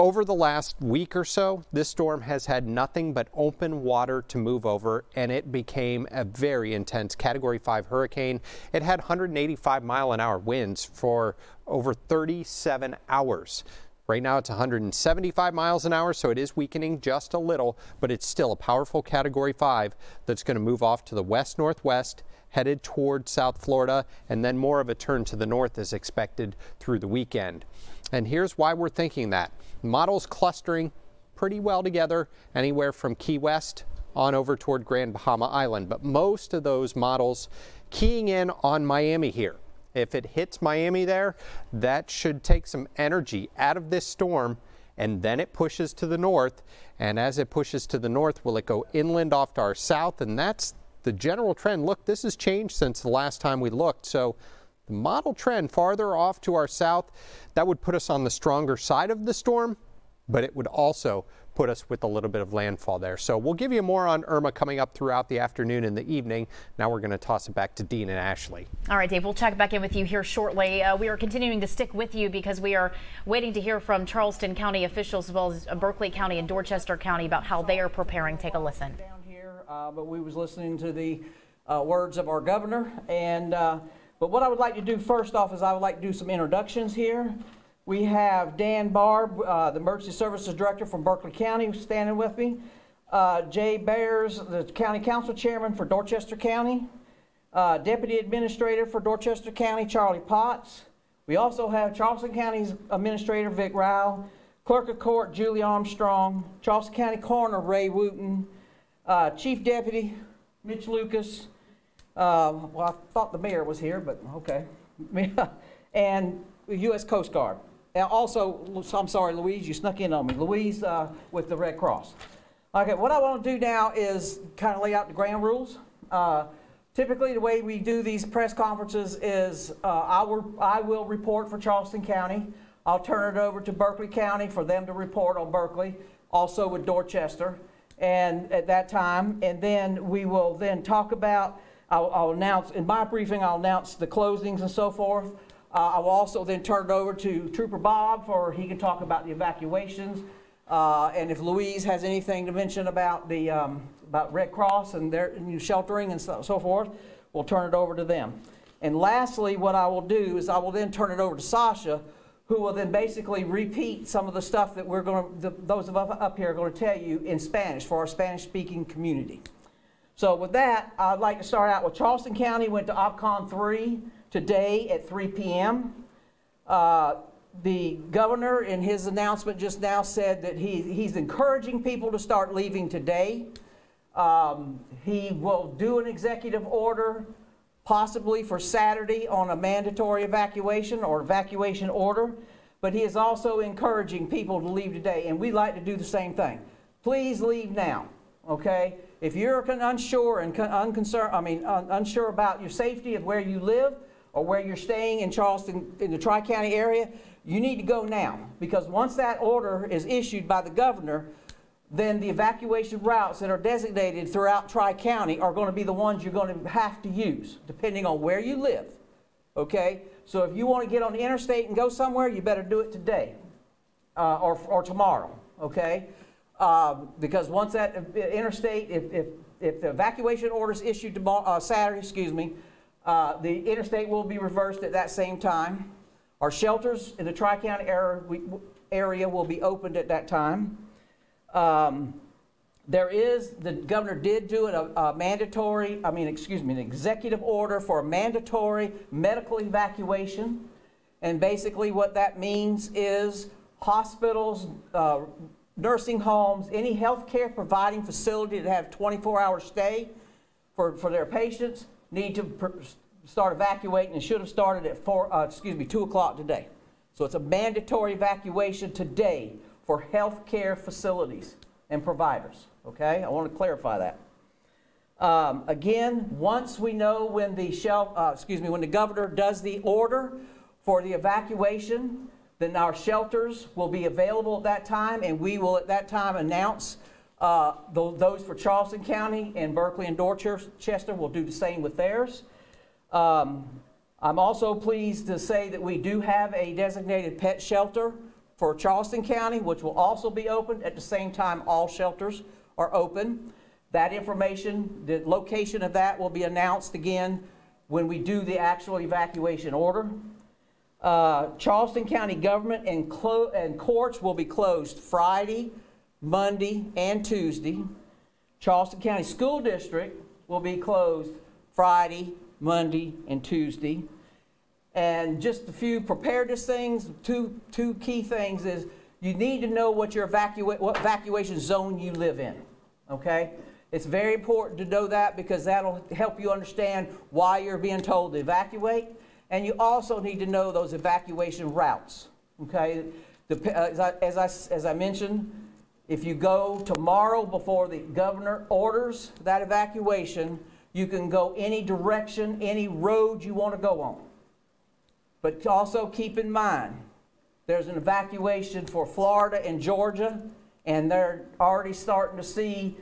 [SPEAKER 1] over the last week or so, this storm has had nothing but open water to move over, and it became a very intense Category 5 hurricane. It had 185-mile-an-hour winds for over 37 hours. Right now it's 175 miles an hour, so it is weakening just a little, but it's still a powerful Category 5 that's going to move off to the west-northwest, headed toward South Florida, and then more of a turn to the north is expected through the weekend. And here's why we're thinking that. Models clustering pretty well together, anywhere from Key West on over toward Grand Bahama Island, but most of those models keying in on Miami here. If it hits Miami there, that should take some energy out of this storm, and then it pushes to the north. And as it pushes to the north, will it go inland off to our south? And that's the general trend. Look, this has changed since the last time we looked. So The model trend farther off to our south, that would put us on the stronger side of the storm, but it would also put us with a little bit of landfall there. So we'll give you more on Irma coming up throughout the afternoon and the evening. Now we're going to toss it back to Dean and Ashley.
[SPEAKER 3] All right, Dave, we'll check back in with you here shortly. We are continuing to stick with you because we are waiting to hear from Charleston County officials as well as Berkeley County and Dorchester County about how they are preparing. Take a listen.
[SPEAKER 21] Down here, but we was listening to the words of our governor. And but what I would like to do first off is I would like to do some introductions here. We have Dan Barb, the Emergency Services Director from Berkeley County, standing with me. Jay Bears, the County Council Chairman for Dorchester County. Deputy Administrator for Dorchester County, Charlie Potts. We also have Charleston County's Administrator, Vic Rao. Clerk of Court, Julie Armstrong. Charleston County Coroner, Ray Wooten. Chief Deputy, Mitch Lucas. Well, I thought the mayor was here, but okay. And U.S. Coast Guard. Also, I'm sorry, Louise, you snuck in on me. Louise with the Red Cross. Okay, what I want to do now is kind of lay out the ground rules. Typically, the way we do these press conferences is I will report for Charleston County. I'll turn it over to Berkeley County for them to report on Berkeley, also with Dorchester, and at that time. And then we will then talk about, I'll announce, in my briefing, I'll announce the closings and so forth. I will also then turn it over to Trooper Bob for he can talk about the evacuations. And if Louise has anything to mention about the about Red Cross and their sheltering and so forth, we'll turn it over to them. And lastly, what I will do is I will then turn it over to Sasha, who will then basically repeat some of the stuff that we're going to, those of us up here are going to tell you in Spanish for our Spanish-speaking community. So with that, I'd like to start out with Charleston County went to OPCON 3 today at 3 p.m. The governor in his announcement just now said that he's encouraging people to start leaving today. He will do an executive order possibly for Saturday on a mandatory evacuation or evacuation order, but he is also encouraging people to leave today, and we'd like to do the same thing. Please leave now, okay? If you're unsure and unsure about your safety of where you live or where you're staying in Charleston, in the Tri-County area, you need to go now, because once that order is issued by the governor, then the evacuation routes that are designated throughout Tri-County are going to be the ones you're going to have to use, depending on where you live, okay? So if you want to get on the interstate and go somewhere, you better do it today or tomorrow, okay? Because once that interstate, if the evacuation order is issued tomorrow, Saturday, the interstate will be reversed at that same time. Our shelters in the Tri-County area will be opened at that time. The governor did do an executive order for a mandatory medical evacuation. And basically what that means is hospitals, nursing homes, any healthcare providing facility that have 24-hour stay for their patients need to start evacuating, and should have started at 2 o'clock today. So it's a mandatory evacuation today for healthcare facilities and providers, okay? I want to clarify that. Again, once we know when when the governor does the order for the evacuation, then our shelters will be available at that time, and we will at that time announce those for Charleston County, and Berkeley and Dorchester will do the same with theirs. I'm also pleased to say that we do have a designated pet shelter for Charleston County, which will also be open at the same time all shelters are open. That information, the location of that will be announced again when we do the actual evacuation order. Charleston County government and courts will be closed Friday, Monday, and Tuesday. Charleston County School District will be closed Friday, Monday, and Tuesday. And just a few preparedness things, two key things is you need to know what your evacuation zone you live in, okay? It's very important to know that, because that'll help you understand why you're being told to evacuate. And you also need to know those evacuation routes, okay? As I mentioned, if you go tomorrow before the governor orders that evacuation, you can go any direction, any road you want to go on, But also keep in mind, there's an evacuation for Florida and Georgia, and they're already starting to see,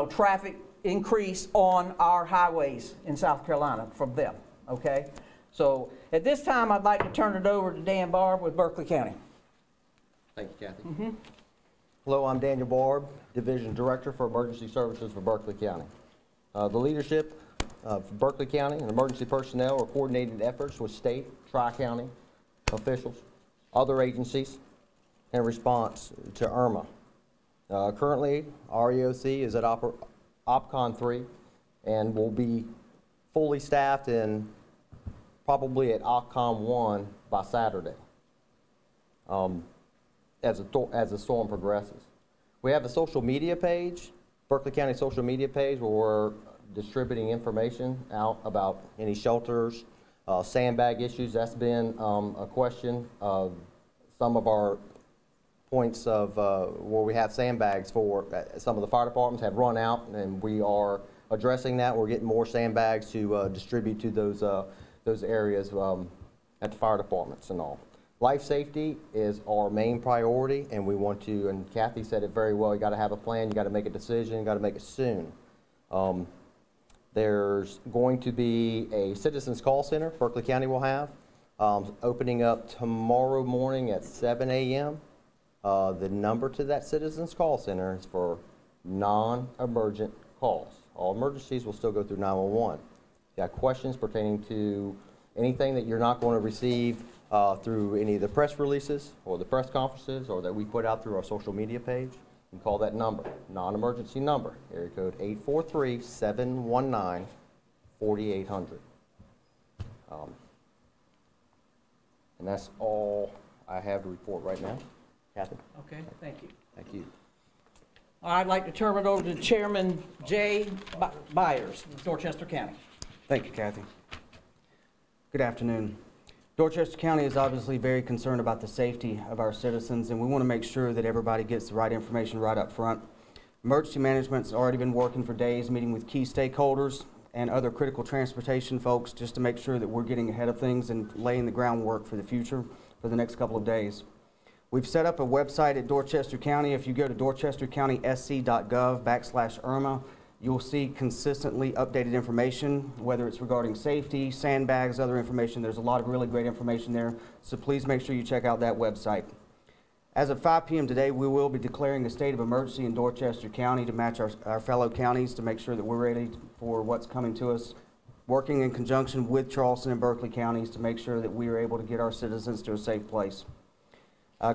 [SPEAKER 21] traffic increase on our highways in South Carolina from them, okay? So at this time, I'd like to turn it over to Dan Barb with Berkeley County.
[SPEAKER 10] Thank you, Kathy. Hello, I'm Daniel Barb, Division Director for Emergency Services for Berkeley County. The leadership for Berkeley County and emergency personnel are coordinating efforts with state, tri-county officials, other agencies, in response to Irma. Currently, our EOC is at OPCON 3 and will be fully staffed and probably at OPCON 1 by Saturday as the storm progresses. We have a social media page, Berkeley County social media page, where we're distributing information out about any shelters, sandbag issues. That's been a question of some of our points of where we have sandbags for. Some of the fire departments have run out, and we are addressing that. We're getting more sandbags to distribute to those areas at the fire departments and all. Life safety is our main priority, and we want to, and Kathy said it very well, you got to have a plan, you got to make a decision, you got to make it soon. There's going to be a citizens call center Berkeley County will have, opening up tomorrow morning at 7 a.m. The number to that citizens call center is for non-emergent calls. All emergencies will still go through 911. If you have questions pertaining to anything that you're not going to receive through any of the press releases or the press conferences or that we put out through our social media page, you can call that number, non-emergency number, area code 843-719-4800. And that's all I have to report right now. Kathy?
[SPEAKER 21] Okay, thank you.
[SPEAKER 10] Thank you.
[SPEAKER 21] I'd like to turn it over to Chairman Jay Byers, Dorchester County.
[SPEAKER 22] Thank you, Kathy. Good afternoon. Dorchester County is obviously very concerned about the safety of our citizens, and we want to make sure that everybody gets the right information right up front. Emergency management's already been working for days, meeting with key stakeholders and other critical transportation folks just to make sure that we're getting ahead of things and laying the groundwork for the future for the next couple of days. We've set up a website at Dorchester County. If you go to dorchestercountysc.gov/Irma, you'll see consistently updated information, whether it's regarding safety, sandbags, other information. There's a lot of really great information there, so please make sure you check out that website. As of 5 p.m. today, we will be declaring a state of emergency in Dorchester County to match our fellow counties to make sure that we're ready for what's coming to us, working in conjunction with Charleston and Berkeley counties to make sure that we are able to get our citizens to a safe place.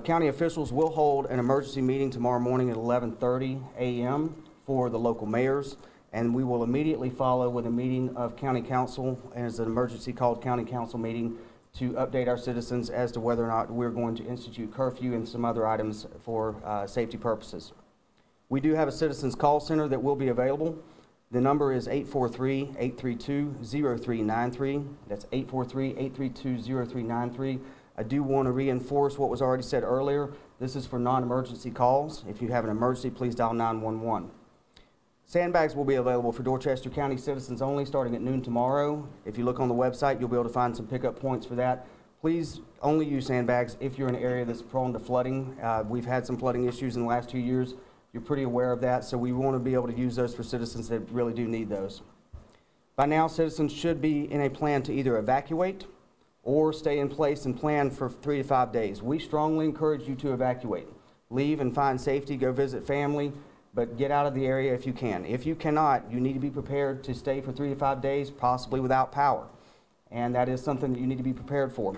[SPEAKER 22] County officials will hold an emergency meeting tomorrow morning at 11:30 a.m. for the local mayors, and we will immediately follow with a meeting of county council as an emergency called county council meeting to update our citizens as to whether or not we're going to institute curfew and some other items for safety purposes. We do have a citizens call center that will be available. The number is 843-832-0393. That's 843-832-0393. I do want to reinforce what was already said earlier. This is for non-emergency calls. If you have an emergency, please dial 911. Sandbags will be available for Dorchester County citizens only starting at noon tomorrow. If you look on the website, you'll be able to find some pickup points for that. Please only use sandbags if you're in an area that's prone to flooding. We've had some flooding issues in the last 2 years. You're pretty aware of that, so we want to be able to use those for citizens that really do need those. By now, citizens should be in a plan to either evacuate or stay in place and plan for 3 to 5 days. We strongly encourage you to evacuate. Leave and find safety, go visit family, but get out of the area if you can. If you cannot, you need to be prepared to stay for 3 to 5 days, possibly without power. And that is something that you need to be prepared for.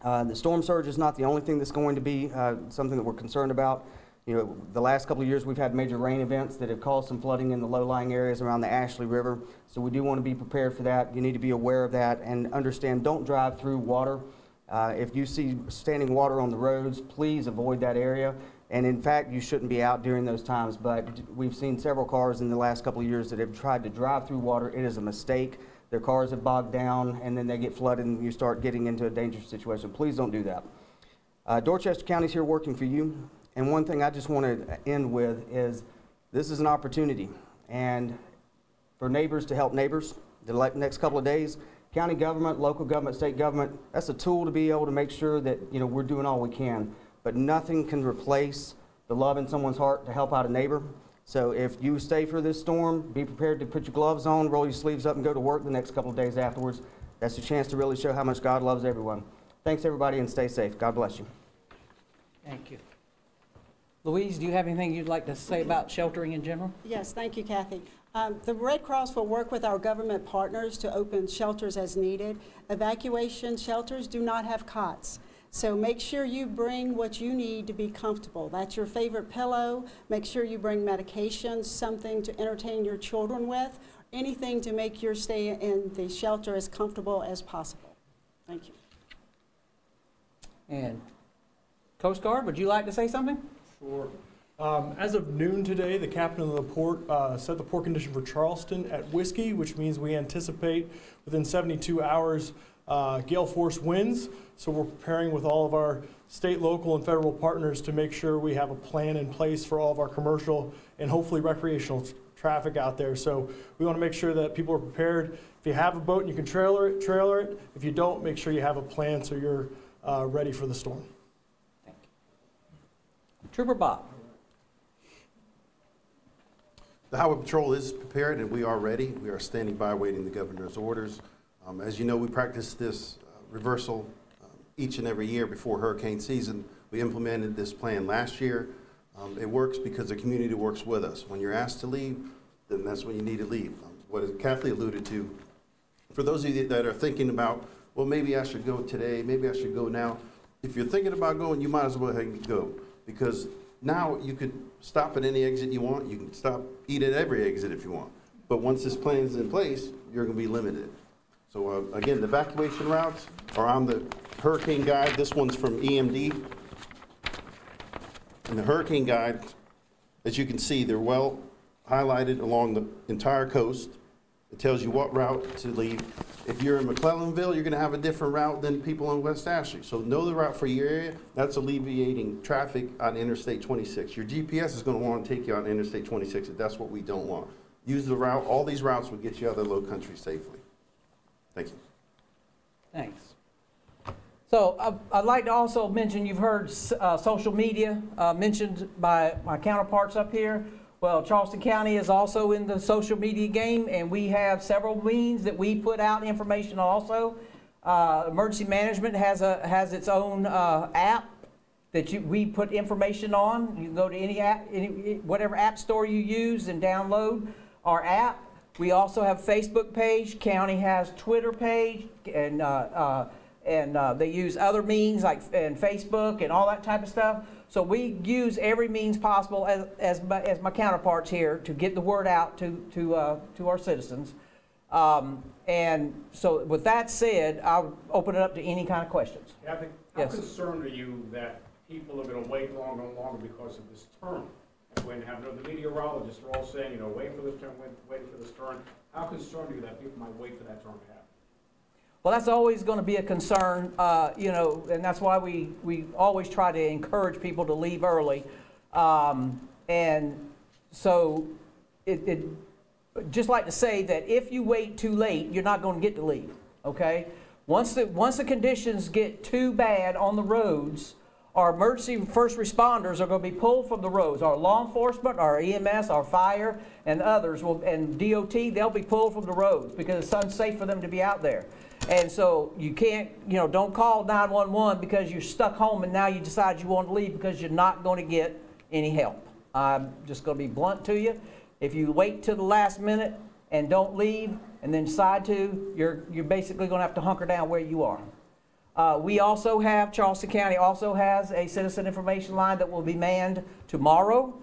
[SPEAKER 22] The storm surge is not the only thing that's going to be something that we're concerned about. You know, the last couple of years we've had major rain events that have caused some flooding in the low-lying areas around the Ashley River. So we do want to be prepared for that. You need to be aware of that and understand, don't drive through water. If you see standing water on the roads, please avoid that area. And in fact, you shouldn't be out during those times, but we've seen several cars in the last couple of years that have tried to drive through water. It is a mistake. Their cars have bogged down and then they get flooded and you start getting into a dangerous situation. Please don't do that. Dorchester County's here working for you. And one thing I just want to end with is this is an opportunity and for neighbors to help neighbors the next couple of days. County government, local government, state government, that's a tool to be able to make sure that, we're doing all we can. But nothing can replace the love in someone's heart to help out a neighbor. So if you stay for this storm, be prepared to put your gloves on, roll your sleeves up, and go to work the next couple of days afterwards. That's your chance to really show how much God loves everyone. Thanks, everybody, and stay safe. God bless you.
[SPEAKER 21] Thank you. Louise, do you have anything you'd like to say about sheltering in general?
[SPEAKER 13] Yes, thank you, Kathy. The Red Cross will work with our government partners to open shelters as needed. Evacuation shelters do not have cots. So make sure you bring what you need to be comfortable. That's your favorite pillow. Make sure you bring medications, something to entertain your children with, anything to make your stay in the shelter as comfortable as possible. Thank you.
[SPEAKER 21] And Coast Guard, would you like to say something?
[SPEAKER 16] Sure. As of noon today, the captain of the port set the port condition for Charleston at Whiskey, which means we anticipate within 72 hours gale force winds. So we're preparing with all of our state, local, and federal partners to make sure we have a plan in place for all of our commercial and hopefully recreational traffic out there. So we want to make sure that people are prepared. If you have a boat and you can trailer it. If you don't, make sure you have a plan so you're ready for the storm.
[SPEAKER 21] Thank you. Trooper Bob.
[SPEAKER 23] The Highway Patrol is prepared and we are ready. We are standing by waiting the governor's orders. As you know, we practice this reversal each and every year before hurricane season. We implemented this plan last year. It works because the community works with us. When you're asked to leave, then that's when you need to leave. What Kathy alluded to, for those of you that are thinking about, well, maybe I should go today, maybe I should go now. If you're thinking about going, you might as well go, because now you could stop at any exit you want. You can eat at every exit if you want. But once this plan is in place, you're going to be limited. So again, the evacuation routes are on the hurricane guide. This one's from EMD. And the hurricane guide, as you can see, they're well highlighted along the entire coast. It tells you what route to leave. If you're in McClellanville, you're going to have a different route than people in West Ashley. So know the route for your area. That's alleviating traffic on Interstate 26. Your GPS is going to want to take you on Interstate 26, and that's what we don't want. Use the route. All these routes will get you out of the low country safely. Thank you.
[SPEAKER 21] Thanks. So I'd like to also mention, you've heard social media mentioned by my counterparts up here. Well, Charleston County is also in the social media game, and we have several means that we put out information also. Emergency Management has its own app that we put information on. You can go to any app, whatever app store you use, and download our app. We also have a Facebook page. County has Twitter page, and they use other means like and Facebook and all that type of stuff. So we use every means possible as my counterparts here to get the word out to our citizens. And so with that said, I'll open it up to any kind of questions.
[SPEAKER 24] Kathy, how concerned are you that people are going to wait longer and longer because of this turn? When you have the meteorologists are all saying, waiting for this turn, waiting for this turn. How concerned are you that people might wait for that turn to happen?
[SPEAKER 21] Well, that's always going to be a concern, and that's why we always try to encourage people to leave early. And so just like to say that if you wait too late, you're not going to get to leave, okay? Once the conditions get too bad on the roads, our emergency first responders are going to be pulled from the roads. Our law enforcement, our EMS, our fire, and others, and DOT, they'll be pulled from the roads because it's unsafe for them to be out there. And so you can't, don't call 911 because you're stuck home and now you decide you want to leave because you're not going to get any help. I'm just going to be blunt to you. If you wait till the last minute and don't leave and then decide to, you're basically going to have to hunker down where you are. We also have, Charleston County also has a citizen information line that will be manned tomorrow.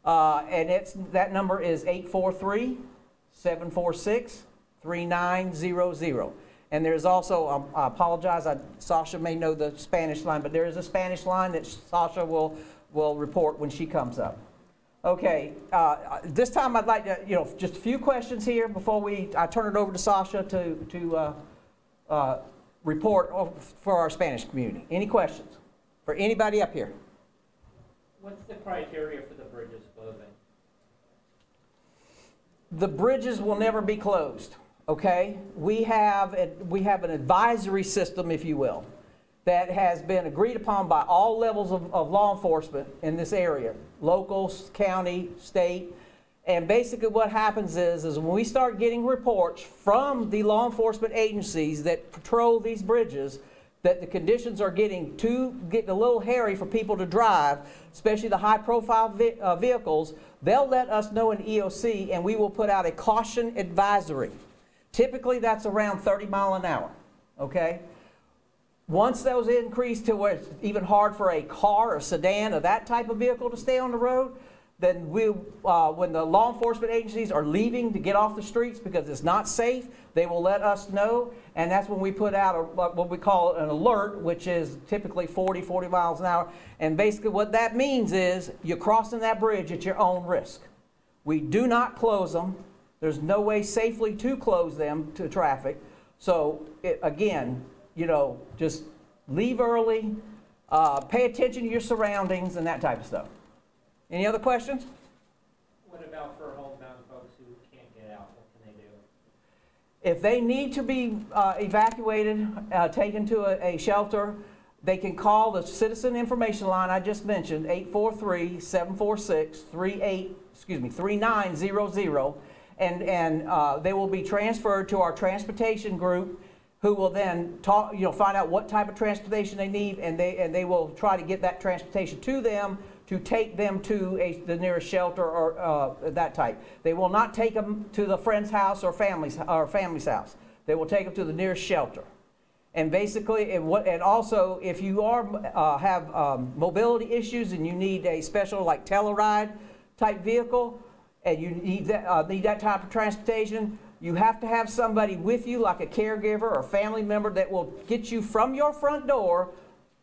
[SPEAKER 21] And that number is 843-746-3900. And there's also, I apologize, Sasha may know the Spanish line, but there is a Spanish line that Sasha will report when she comes up. Okay, this time I'd like to, just a few questions here before I turn it over to Sasha to report for our Spanish community. Any questions for anybody up here?
[SPEAKER 25] What's the criteria for the bridges closing?
[SPEAKER 21] The bridges will never be closed. okay, we have an advisory system, if you will, that has been agreed upon by all levels of law enforcement in this area, local, county, state. And basically what happens is when we start getting reports from the law enforcement agencies that patrol these bridges that the conditions are getting a little hairy for people to drive, especially the high-profile vehicles, they'll let us know in EOC, and we will put out a caution advisory. Typically, that's around 30 miles an hour, okay? Once those increase to where it's even hard for a car, a sedan, or that type of vehicle to stay on the road, then when the law enforcement agencies are leaving to get off the streets because it's not safe, they will let us know, and that's when we put out what we call an alert, which is typically 40 miles an hour. And basically what that means is you're crossing that bridge at your own risk. We do not close them. There's no way safely to close them to traffic. So again, you know, just leave early, pay attention to your surroundings and that type of stuff. Any other questions?
[SPEAKER 25] What about for homebound folks who can't get out? What can they do?
[SPEAKER 21] If they need to be evacuated, taken to a shelter, they can call the Citizen Information Line I just mentioned, 843-746-3900, and they will be transferred to our transportation group, who will then find out what type of transportation they need, and they will try to get that transportation to them to take them to the nearest shelter or that type. They will not take them to the friend's house or family's house. They will take them to the nearest shelter. And basically, and also if you have mobility issues and you need a special like Telluride type vehicle, and you need that type of transportation, you have to have somebody with you, like a caregiver or a family member, that will get you from your front door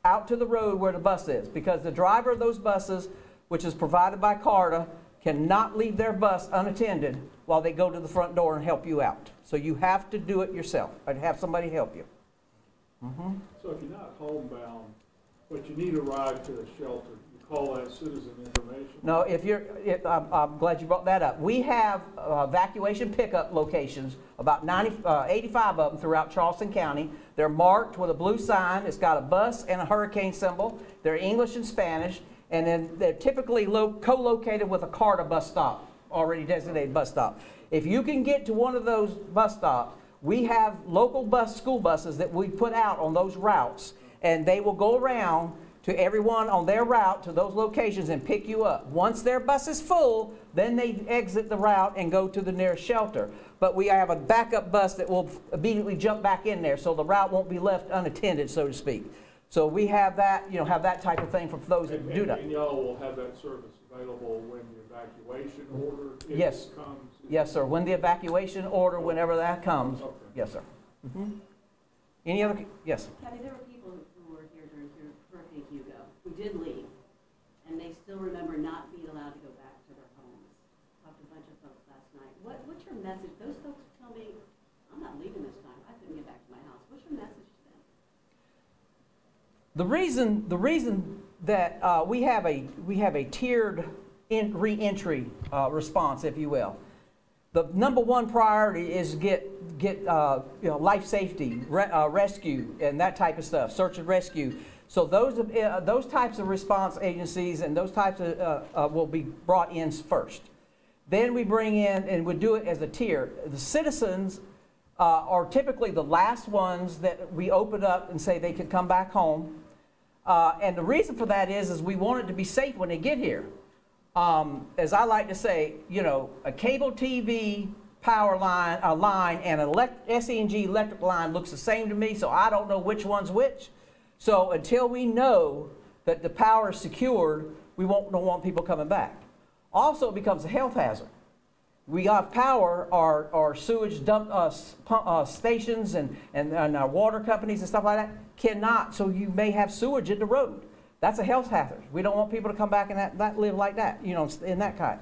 [SPEAKER 21] out to the road where the bus is. Because the driver of those buses, which is provided by CARTA, cannot leave their bus unattended while they go to the front door and help you out. So you have to do it yourself and have somebody help you.
[SPEAKER 4] So if you're not homebound, but you need a ride to a shelter, you call that Citizen Information?
[SPEAKER 21] No, I'm glad you brought that up. We have evacuation pickup locations, about 85 of them throughout Charleston County. They're marked with a blue sign. It's got a bus and a hurricane symbol. They're English and Spanish, and then they're typically co-located with a CARTA bus stop, already designated bus stop. If you can get to one of those bus stops, we have local school buses that we put out on those routes, and they will go around to everyone on their route to those locations and pick you up. Once their bus is full, then they exit the route and go to the nearest shelter. But we have a backup bus that will immediately jump back in there, so the route won't be left unattended, so to speak. So we have that, have that type of thing for those that do that.
[SPEAKER 4] And y'all will have that service available when the evacuation order comes?
[SPEAKER 21] Yes, sir. When the evacuation order, whenever that comes. Okay. Yes, sir. Any other? Yes.
[SPEAKER 7] Kathy, there were people who were here during Hurricane Hugo who did leave, and they still remember not being allowed to go back to their homes. Talked to a bunch of folks last night. What's your message? Those folks tell me, I'm not leaving this time. I couldn't get back to my house. What's your message to them?
[SPEAKER 21] The reason that we have a tiered re-entry response, if you will. The number one priority is get life safety, rescue, and that type of stuff, search and rescue. So those types of response agencies and those types of will be brought in first. Then we bring in, and we do it as a tier. The citizens are typically the last ones that we open up and say they can come back home. And the reason for that is we want it to be safe when they get here. As I like to say, a cable TV power line, and an SE&G electric line looks the same to me, so I don't know which one's which. So until we know that the power is secured, we don't want people coming back. Also, it becomes a health hazard. We got power, our sewage dump stations and our water companies and stuff like that cannot, so you may have sewage in the road. That's a health hazard. We don't want people to come back and live like that, in that kind.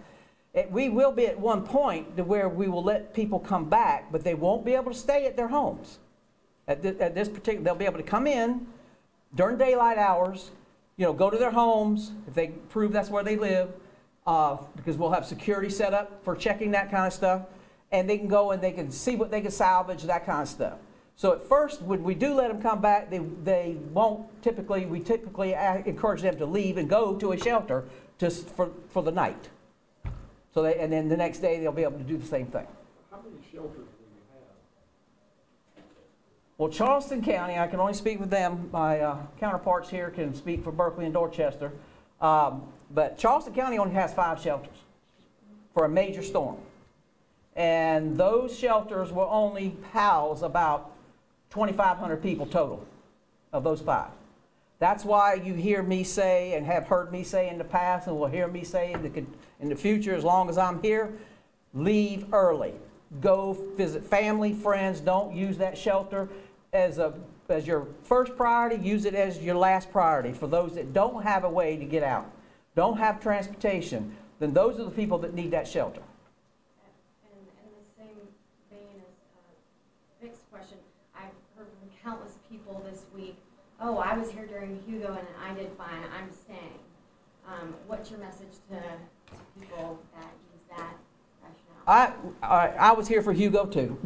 [SPEAKER 21] We will be at one point to where we will let people come back, but they won't be able to stay at their homes. They'll be able to come in during daylight hours, go to their homes if they prove that's where they live, because we'll have security set up for checking that kind of stuff. and they can go and they can see what they can salvage, that kind of stuff. So at first, when we do let them come back, they won't typically, we typically encourage them to leave and go to a shelter just for the night. So they, and then the next day they'll be able to do the same thing.
[SPEAKER 4] How many shelters do you have?
[SPEAKER 21] Well, Charleston County, I can only speak with them. My counterparts here can speak for Berkeley and Dorchester. But Charleston County only has 5 shelters for a major storm. And those shelters will only house about 2,500 people total of those 5. That's why you hear me say and have heard me say in the past and will hear me say in the future as long as I'm here, leave early. Go visit family, friends. Don't use that shelter as your first priority. Use it as your last priority for those that don't have a way to get out, don't have transportation. Then those are the people that need that shelter.
[SPEAKER 6] And in the same vein as Vic's question, I've heard from countless people this week, oh, I was here during Hugo and I did fine, I'm staying. What's your message to people that use that rationale?
[SPEAKER 21] I was here for Hugo too,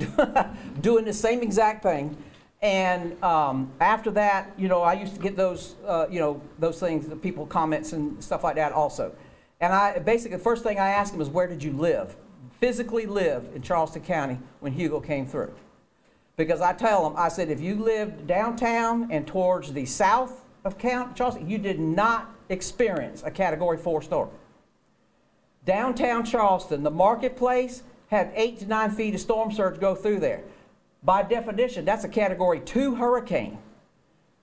[SPEAKER 21] doing the same exact thing. And after that, you know, I used to get those, you know, those things, the people comments and stuff like that also. And basically the first thing I asked them is, where did you live? Physically live in Charleston County when Hugo came through. Because I tell them, I said, if you lived downtown and towards the south of Charleston, you did not experience a Category 4 storm. Downtown Charleston, the marketplace, had 8 to 9 feet of storm surge go through there. By definition, that's a Category 2 hurricane.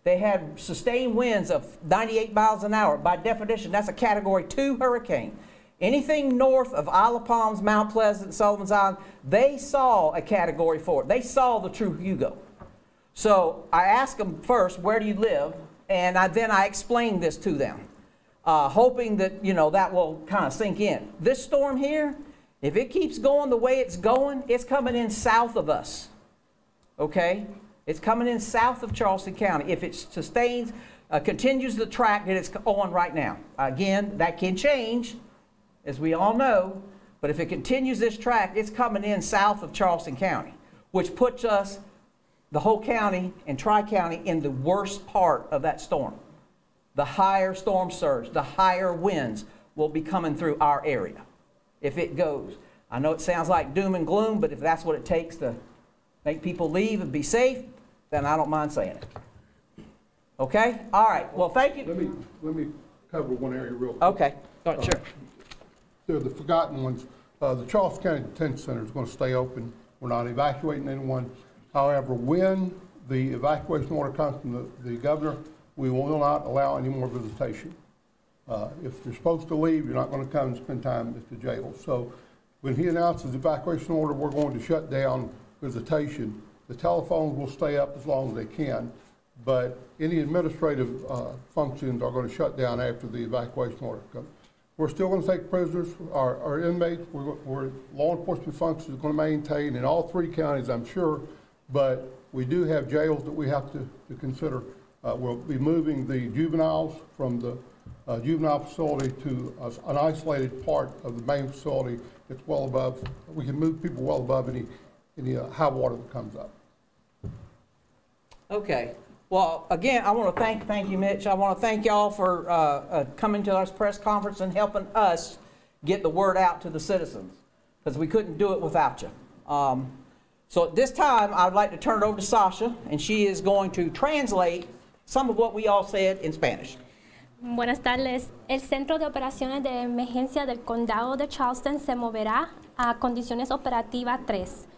[SPEAKER 21] They had sustained winds of 98 miles an hour. By definition, that's a Category 2 hurricane. Anything north of Isle of Palms, Mount Pleasant, Sullivan's Island, they saw a Category 4. They saw the true Hugo. So I asked them first, where do you live? And then I explained this to them, hoping that, you know, that will kind of sink in. This storm here, if it keeps going the way it's going, it's coming in south of us. Okay? It's coming in south of Charleston County. If it sustains, continues the track that it's on right now. Again, that can change, as we all know, but if it continues this track, it's coming in south of Charleston County, which puts us, the whole county and Tri-County, in the worst part of that storm. The higher storm surge, the higher winds will be coming through our area if it goes. I know it sounds like doom and gloom, but if that's what it takes to make people leave and be safe, then I don't mind saying it. Okay? All right. Well, thank you.
[SPEAKER 8] Let me cover one area real quick.
[SPEAKER 21] Okay. Sure.
[SPEAKER 8] They're the forgotten ones. The Charleston County Detention Center is going to stay open. We're not evacuating anyone. However, when the evacuation order comes from the governor, we will not allow any more visitation. If you're supposed to leave, you're not going to come and spend time at the jail. So when he announces the evacuation order, we're going to shut down visitation. The telephones will stay up as long as they can, but any administrative functions are going to shut down after the evacuation order comes. We're still going to take prisoners, our inmates. We're law enforcement functions are going to maintain in all 3 counties, I'm sure, but we do have jails that we have to consider. We'll be moving the juveniles from the juvenile facility to an isolated part of the main facility that's well above. We can move people well above any high water that comes up.
[SPEAKER 21] Okay. Well, again, I want to thank you, Mitch. I want to thank y'all for coming to our press conference and helping us get the word out to the citizens, because we couldn't do it without you. So at this time, I would like to turn it over to Sasha, and she is going to translate some of what we all said in Spanish.
[SPEAKER 9] Buenas tardes. El Centro de Operaciones de Emergencia del Condado de Charleston se moverá a Condiciones Operativas 3.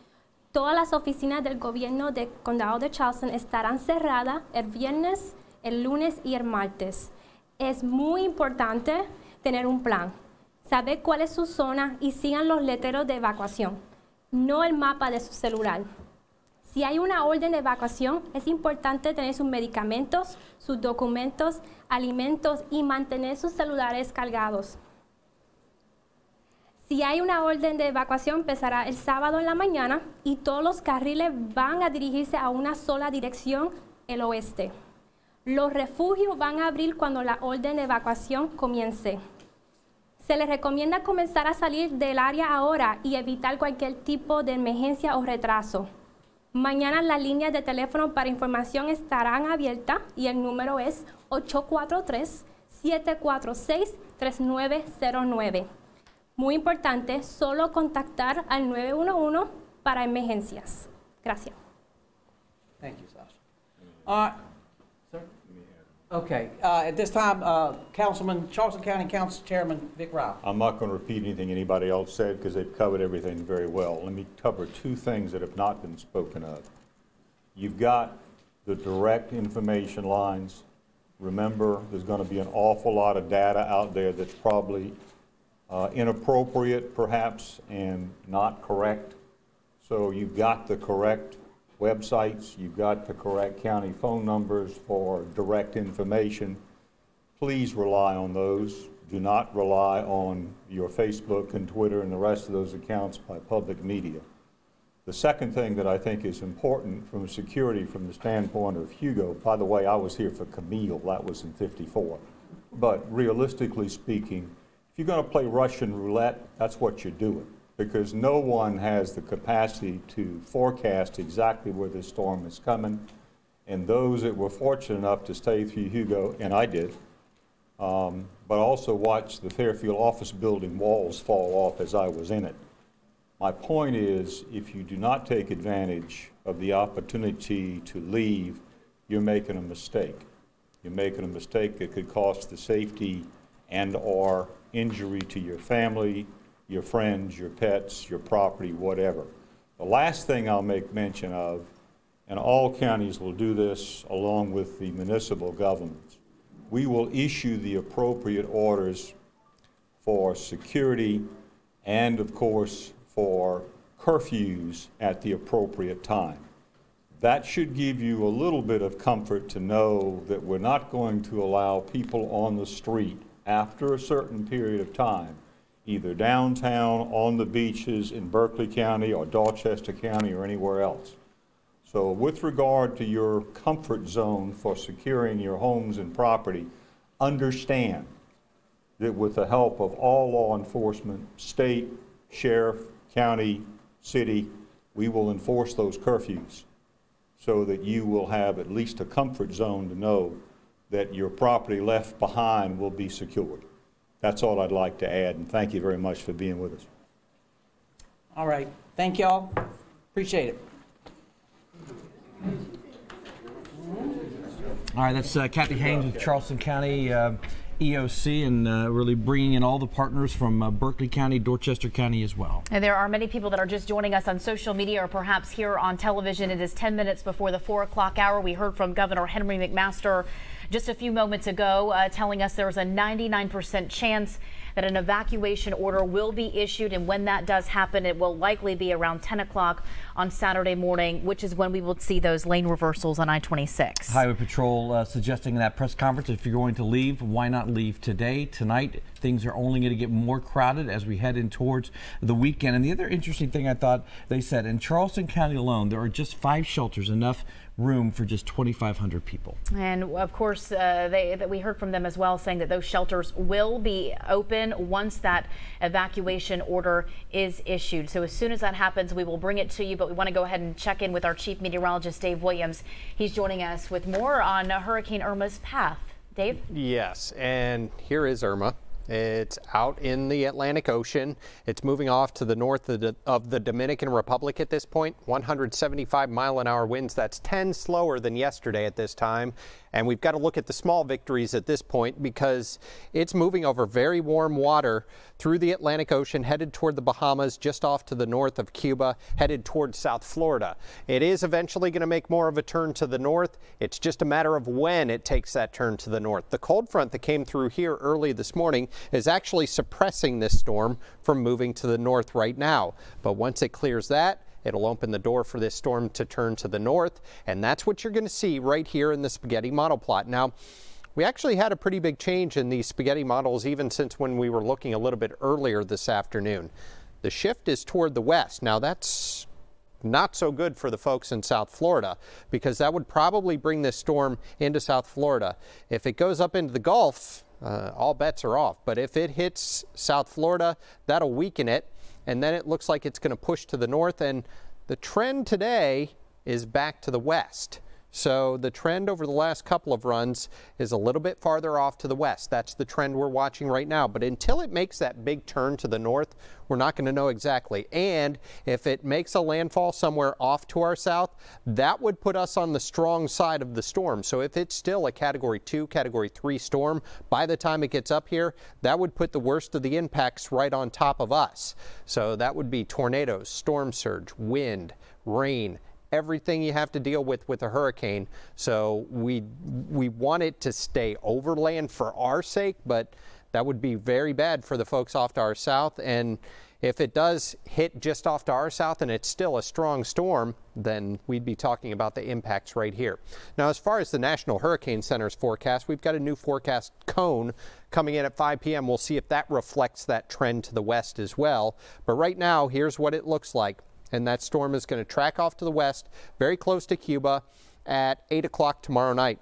[SPEAKER 9] Todas las oficinas del gobierno del Condado de Charleston estarán cerradas el viernes, el lunes y el martes. Es muy importante tener un plan, saber cuál es su zona y sigan los letreros de evacuación, no el mapa de su celular. Si hay una orden de evacuación, es importante tener sus medicamentos, sus documentos, alimentos y mantener sus celulares cargados. Si hay una orden de evacuación, empezará el sábado en la mañana y todos los carriles van a dirigirse a una sola dirección, el oeste. Los refugios van a abrir cuando la orden de evacuación comience. Se les recomienda comenzar a salir del área ahora y evitar cualquier tipo de emergencia o retraso. Mañana las líneas de teléfono para información estarán abiertas y el número es 843-746-3909. Muy importante, solo contactar al 911 para emergencias. Gracias.
[SPEAKER 21] Thank you, Sasha. Sir? Okay. At this time, Charleston County Council Chairman Vic Rao.
[SPEAKER 12] I'm not going to repeat anything anybody else said because they've covered everything very well. Let me cover two things that have not been spoken of. You've got the direct information lines. Remember, there's going to be an awful lot of data out there that's probably inappropriate, perhaps, and not correct. So you've got the correct websites, you've got the correct county phone numbers for direct information. Please rely on those. Do not rely on your Facebook and Twitter and the rest of those accounts by public media. The second thing that I think is important from security from the standpoint of Hugo, by the way, I was here for Camille, that was in '54. But realistically speaking, if you're going to play Russian roulette, that's what you're doing, because no one has the capacity to forecast exactly where this storm is coming. And those that were fortunate enough to stay through Hugo, and I did, but also watch the Fairfield office building walls fall off as I was in it. My point is, if you do not take advantage of the opportunity to leave, you're making a mistake. You're making a mistake that could cost the safety and/or injury to your family, your friends, your pets, your property, whatever. The last thing I'll make mention of, and all counties will do this along with the municipal governments, we will issue the appropriate orders for security and, of course, for curfews at the appropriate time. That should give you a little bit of comfort to know that we're not going to allow people on the street after a certain period of time, either downtown, on the beaches in Berkeley County or Dorchester County or anywhere else. So with regard to your comfort zone for securing your homes and property, understand that with the help of all law enforcement, state, sheriff, county, city, we will enforce those curfews so that you will have at least a comfort zone to know that your property left behind will be secured. That's all I'd like to add, and thank you very much for being with us.
[SPEAKER 21] All right. Thank y'all. Appreciate it.
[SPEAKER 2] All right, that's Kathy Haynes with Charleston County EOC, and really bringing in all the partners from Berkeley County, Dorchester County as well.
[SPEAKER 3] And there are many people that are just joining us on social media or perhaps here on television. It is 10 minutes before the 4 o'clock hour. We heard from Governor Henry McMaster just a few moments ago, telling us there's a 99% chance that an evacuation order will be issued, and when that does happen, it will likely be around 10 o'clock on Saturday morning, which is when we will see those lane reversals on I-26.
[SPEAKER 2] Highway Patrol suggesting in that press conference, if you're going to leave, why not leave today, tonight? Things are only going to get more crowded as we head in towards the weekend. And the other interesting thing I thought they said, in Charleston County alone, there are just 5 shelters, enough room for just 2,500 people.
[SPEAKER 3] And of course, we heard from them as well, saying that those shelters will be open once that evacuation order is issued. So as soon as that happens, we will bring it to you. But we want to go ahead and check in with our chief meteorologist, Dave Williams. He's joining us with more on Hurricane Irma's path. Dave?
[SPEAKER 1] Yes, and here is Irma. It's out in the Atlantic Ocean. It's moving off to the north of the Dominican Republic at this point. 175-mile-an-hour winds. That's 10 slower than yesterday at this time. And we've got to look at the small victories at this point because it's moving over very warm water through the Atlantic Ocean, headed toward the Bahamas, just off to the north of Cuba, headed toward South Florida. It is eventually going to make more of a turn to the north. It's just a matter of when it takes that turn to the north. The cold front that came through here early this morning is actually suppressing this storm from moving to the north right now. But once it clears that, it'll open the door for this storm to turn to the north, and that's what you're going to see right here in the spaghetti model plot. Now, we actually had a pretty big change in these spaghetti models even since when we were looking a little bit earlier this afternoon. The shift is toward the west. Now, that's not so good for the folks in South Florida because that would probably bring this storm into South Florida. If it goes up into the Gulf, all bets are off. But if it hits South Florida, that'll weaken it, and then it looks like it's going to push to the north, and the trend today is back to the west. So the trend over the last couple of runs is a little bit farther off to the west. That's the trend we're watching right now. But until it makes that big turn to the north, we're not going to know exactly. And if it makes a landfall somewhere off to our south, that would put us on the strong side of the storm. So if it's still a Category 2, Category 3 storm, by the time it gets up here, that would put the worst of the impacts right on top of us. So that would be tornadoes, storm surge, wind, rain, everything you have to deal with a hurricane. So we want it to stay overland for our sake, but that would be very bad for the folks off to our south. And if it does hit just off to our south and it's still a strong storm, then we'd be talking about the impacts right here. Now, as far as the National Hurricane Center's forecast, we've got a new forecast cone coming in at 5 p.m. We'll see if that reflects that trend to the west as well. But right now, here's what it looks like. And that storm is going to track off to the west, very close to Cuba at 8 o'clock tomorrow night.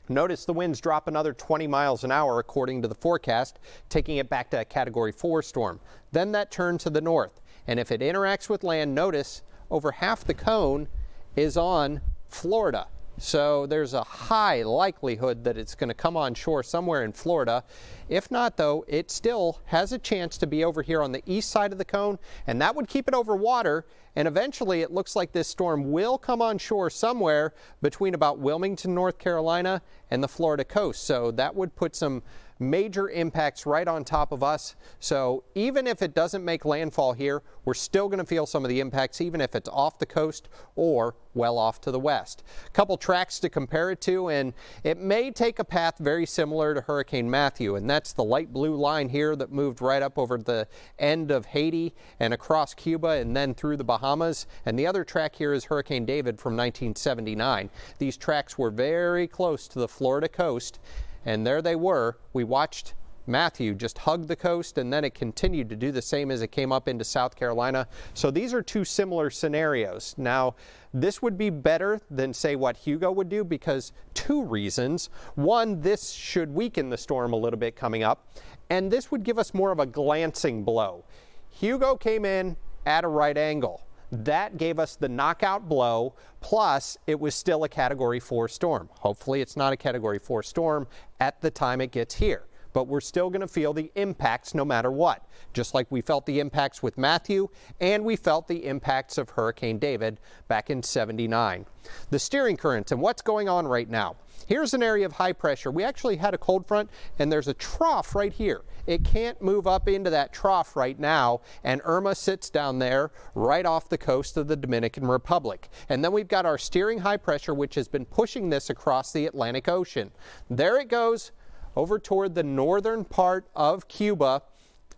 [SPEAKER 1] Notice the winds drop another 20 miles an hour according to the forecast, taking it back to a Category 4 storm. Then that turns to the north. And if it interacts with land, notice over half the cone is on Florida. So there's a high likelihood that it's going to come on shore somewhere in Florida. If not, though, it still has a chance to be over here on the east side of the cone, and that would keep it over water. And eventually it looks like this storm will come on shore somewhere between about Wilmington, North Carolina and the Florida coast. So that would put some major impacts right on top of us. So even if it doesn't make landfall here, we're still going to feel some of the impacts, even if it's off the coast or well off to the west. A couple tracks to compare it to, and it may take a path very similar to Hurricane Matthew, and that's the light blue line here that moved right up over the end of Haiti and across Cuba and then through the Bahamas. And the other track here is Hurricane David from 1979. These tracks were very close to the Florida coast, and there they were. We watched Matthew just hug the coast, and then it continued to do the same as it came up into South Carolina. So these are two similar scenarios. Now, this would be better than, say, what Hugo would do because two reasons. One, this should weaken the storm a little bit coming up, and this would give us more of a glancing blow. Hugo came in at a right angle. That gave us the knockout blow, plus it was still a Category 4 storm. Hopefully it's not a Category 4 storm at the time it gets here, but we're still going to feel the impacts no matter what, just like we felt the impacts with Matthew and we felt the impacts of Hurricane David back in '79. The steering currents and what's going on right now. Here's an area of high pressure. We actually had a cold front, and there's a trough right here. It can't move up into that trough right now, and Irma sits down there right off the coast of the Dominican Republic. And then we've got our steering high pressure, which has been pushing this across the Atlantic Ocean. There it goes over toward the northern part of Cuba,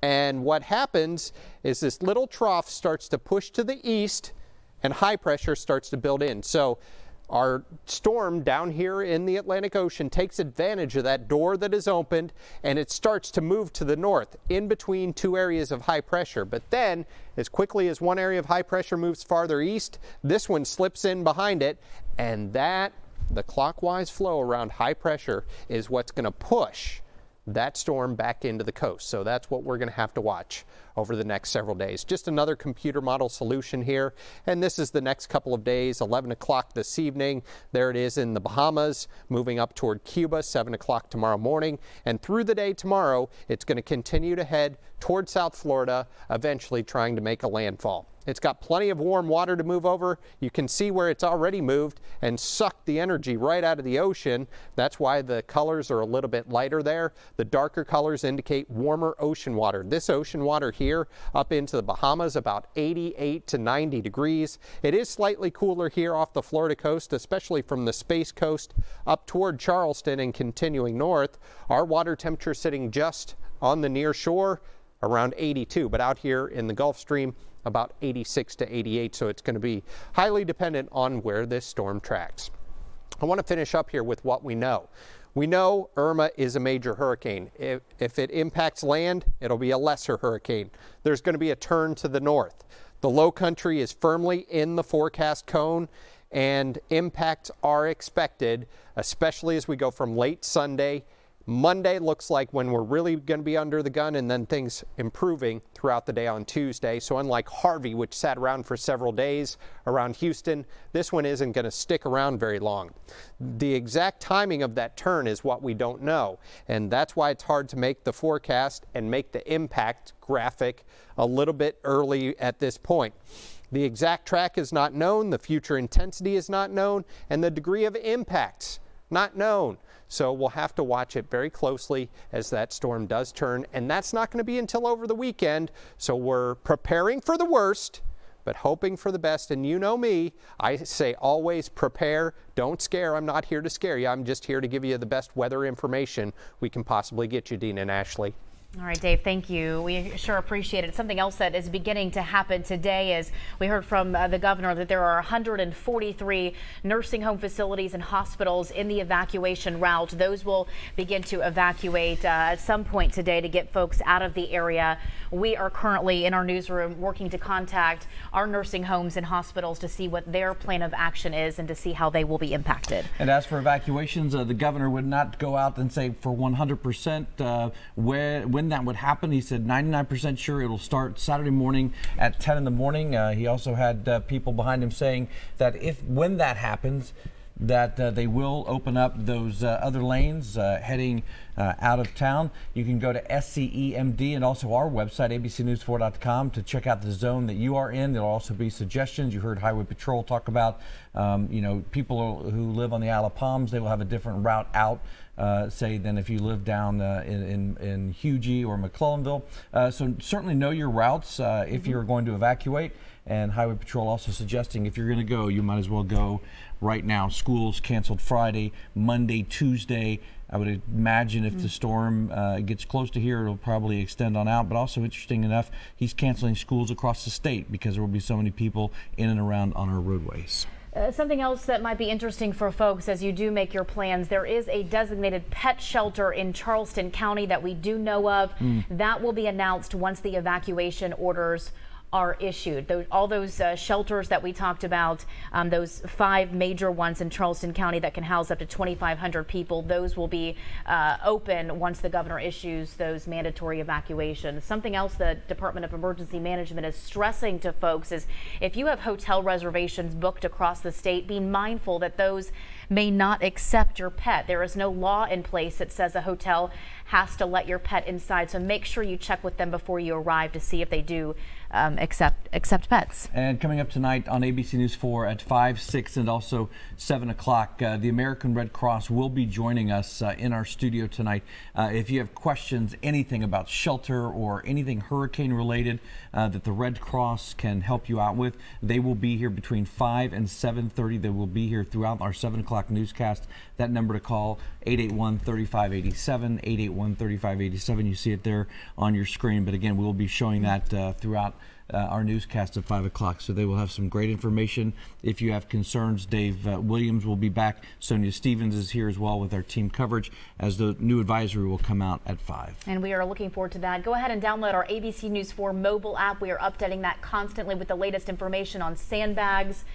[SPEAKER 1] and what happens is this little trough starts to push to the east, and high pressure starts to build in. So our storm down here in the Atlantic Ocean takes advantage of that door that is opened, and it starts to move to the north in between two areas of high pressure. But then, as quickly as one area of high pressure moves farther east, this one slips in behind it, and the clockwise flow around high pressure is what's going to push that storm back into the coast. So that's what we're going to have to watch over the next several days. Just another computer model solution here, and this is the next couple of days. 11 o'clock this evening, there it is in the Bahamas, moving up toward Cuba. 7 o'clock tomorrow morning, and through the day tomorrow it's going to continue to head toward South Florida, eventually trying to make a landfall. It's got plenty of warm water to move over. You can see where it's already moved and sucked the energy right out of the ocean. That's why the colors are a little bit lighter there. The darker colors indicate warmer ocean water. This ocean water here up into the Bahamas, about 88 to 90 degrees. It is slightly cooler here off the Florida coast, especially from the Space Coast up toward Charleston and continuing north. Our water temperature sitting just on the near shore, around 82, but out here in the Gulf Stream, about 86 to 88, so it's going to be highly dependent on where this storm tracks. I want to finish up here with what we know. We know Irma is a major hurricane. If it impacts land, it'll be a lesser hurricane. There's going to be a turn to the north. The low country is firmly in the forecast cone, and impacts are expected, especially as we go from late Sunday Monday looks like when we're really going to be under the gun, and then things improving throughout the day on Tuesday. So unlike Harvey, which sat around for several days around Houston, this one isn't going to stick around very long. The exact timing of that turn is what we don't know, and that's why it's hard to make the forecast and make the impact graphic a little bit early at this point. The exact track is not known, the future intensity is not known, and the degree of impacts not known. So we'll have to watch it very closely as that storm does turn, and that's not going to be until over the weekend. So we're preparing for the worst, but hoping for the best. And you know me, I say always prepare, don't scare. I'm not here to scare you. I'm just here to give you the best weather information we can possibly get you, Dean and Ashley.
[SPEAKER 3] All right, Dave, thank you. We sure appreciate it. Something else that is beginning to happen today is we heard from the governor that there are 143 nursing home facilities and hospitals in the evacuation route. Those will begin to evacuate at some point today to get folks out of the area. We are currently in our newsroom working to contact our nursing homes and hospitals to see what their plan of action is and to see how they will be impacted.
[SPEAKER 2] And as for evacuations, the governor would not go out and say for 100% when that would happen. He said 99% sure it'll start Saturday morning at 10 in the morning. He also had people behind him saying that when that happens, that they will open up those other lanes heading out of town. You can go to SCEMD and also our website, abcnews4.com, to check out the zone that you are in. There'll also be suggestions. You heard Highway Patrol talk about, people who live on the Isle of Palms, they will have a different route out, say, than if you live down in Hugie or McClellanville. So certainly know your routes if you're going to evacuate. And Highway Patrol also suggesting if you're going to go, you might as well go right now. Schools canceled Friday, Monday, Tuesday. I would imagine if the storm gets close to here, it'll probably extend on out. But also, interesting enough, he's canceling schools across the state because there will be so many people in and around on our roadways.
[SPEAKER 3] Something else that might be interesting for folks as you do make your plans, there is a designated pet shelter in Charleston County that we do know of. That will be announced once the evacuation orders are issued. All those shelters that we talked about, those 5 major ones in Charleston County that can house up to 2,500 people, those will be open once the governor issues those mandatory evacuations. Something else the Department of Emergency Management is stressing to folks is if you have hotel reservations booked across the state, be mindful that those may not accept your pet. There is no law in place that says a hotel has to let your pet inside, so make sure you check with them before you arrive to see if they do accept pets.
[SPEAKER 2] And coming up tonight on ABC News 4 at 5, 6, and also 7 o'clock, the American Red Cross will be joining us in our studio tonight. If you have questions, anything about shelter or anything hurricane related that the Red Cross can help you out with, they will be here between 5 and 7:30. They will be here throughout our 7 o'clock newscast. That number to call, 881-3587, 881-3587. You see it there on your screen. But again, we will be showing that throughout our newscast at 5 o'clock. So they will have some great information. If you have concerns, Dave Williams will be back. Sonia Stevens is here as well with our team coverage as the new advisory will come out at 5.
[SPEAKER 3] And we are looking forward to that. Go ahead and download our ABC News 4 mobile app. We are updating that constantly with the latest information on sandbags,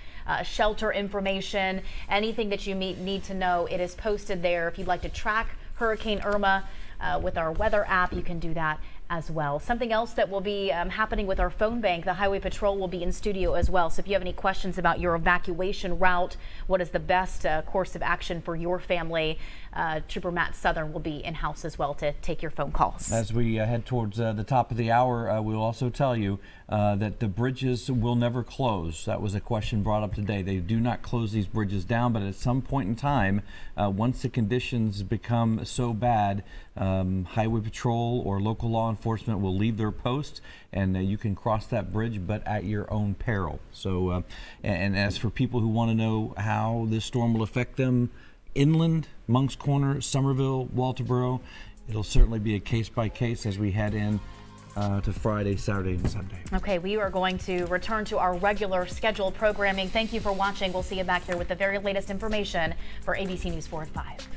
[SPEAKER 3] shelter information, anything that you need to know. It is posted there. If you'd like to track Hurricane Irma with our weather app, you can do that as well. Something else that will be happening with our phone bank, the Highway Patrol will be in studio as well. So if you have any questions about your evacuation route, what is the best course of action for your family, Trooper Matt Southern will be in-house as well to take your phone calls. As we
[SPEAKER 2] head towards the top of the hour, we'll also tell you that the bridges will never close. That was a question brought up today. They do not close these bridges down, but at some point in time, once the conditions become so bad, Highway Patrol or local law enforcement will leave their posts, and you can cross that bridge, but at your own peril. So, and as for people who want to know how this storm will affect them inland, Moncks Corner, Somerville, Walterboro, it'll certainly be a case by case as we head in to Friday, Saturday, and Sunday. Okay, we are going to return to our regular scheduled programming. Thank you for watching. We'll see you back here with the very latest information for ABC News 4 at 5.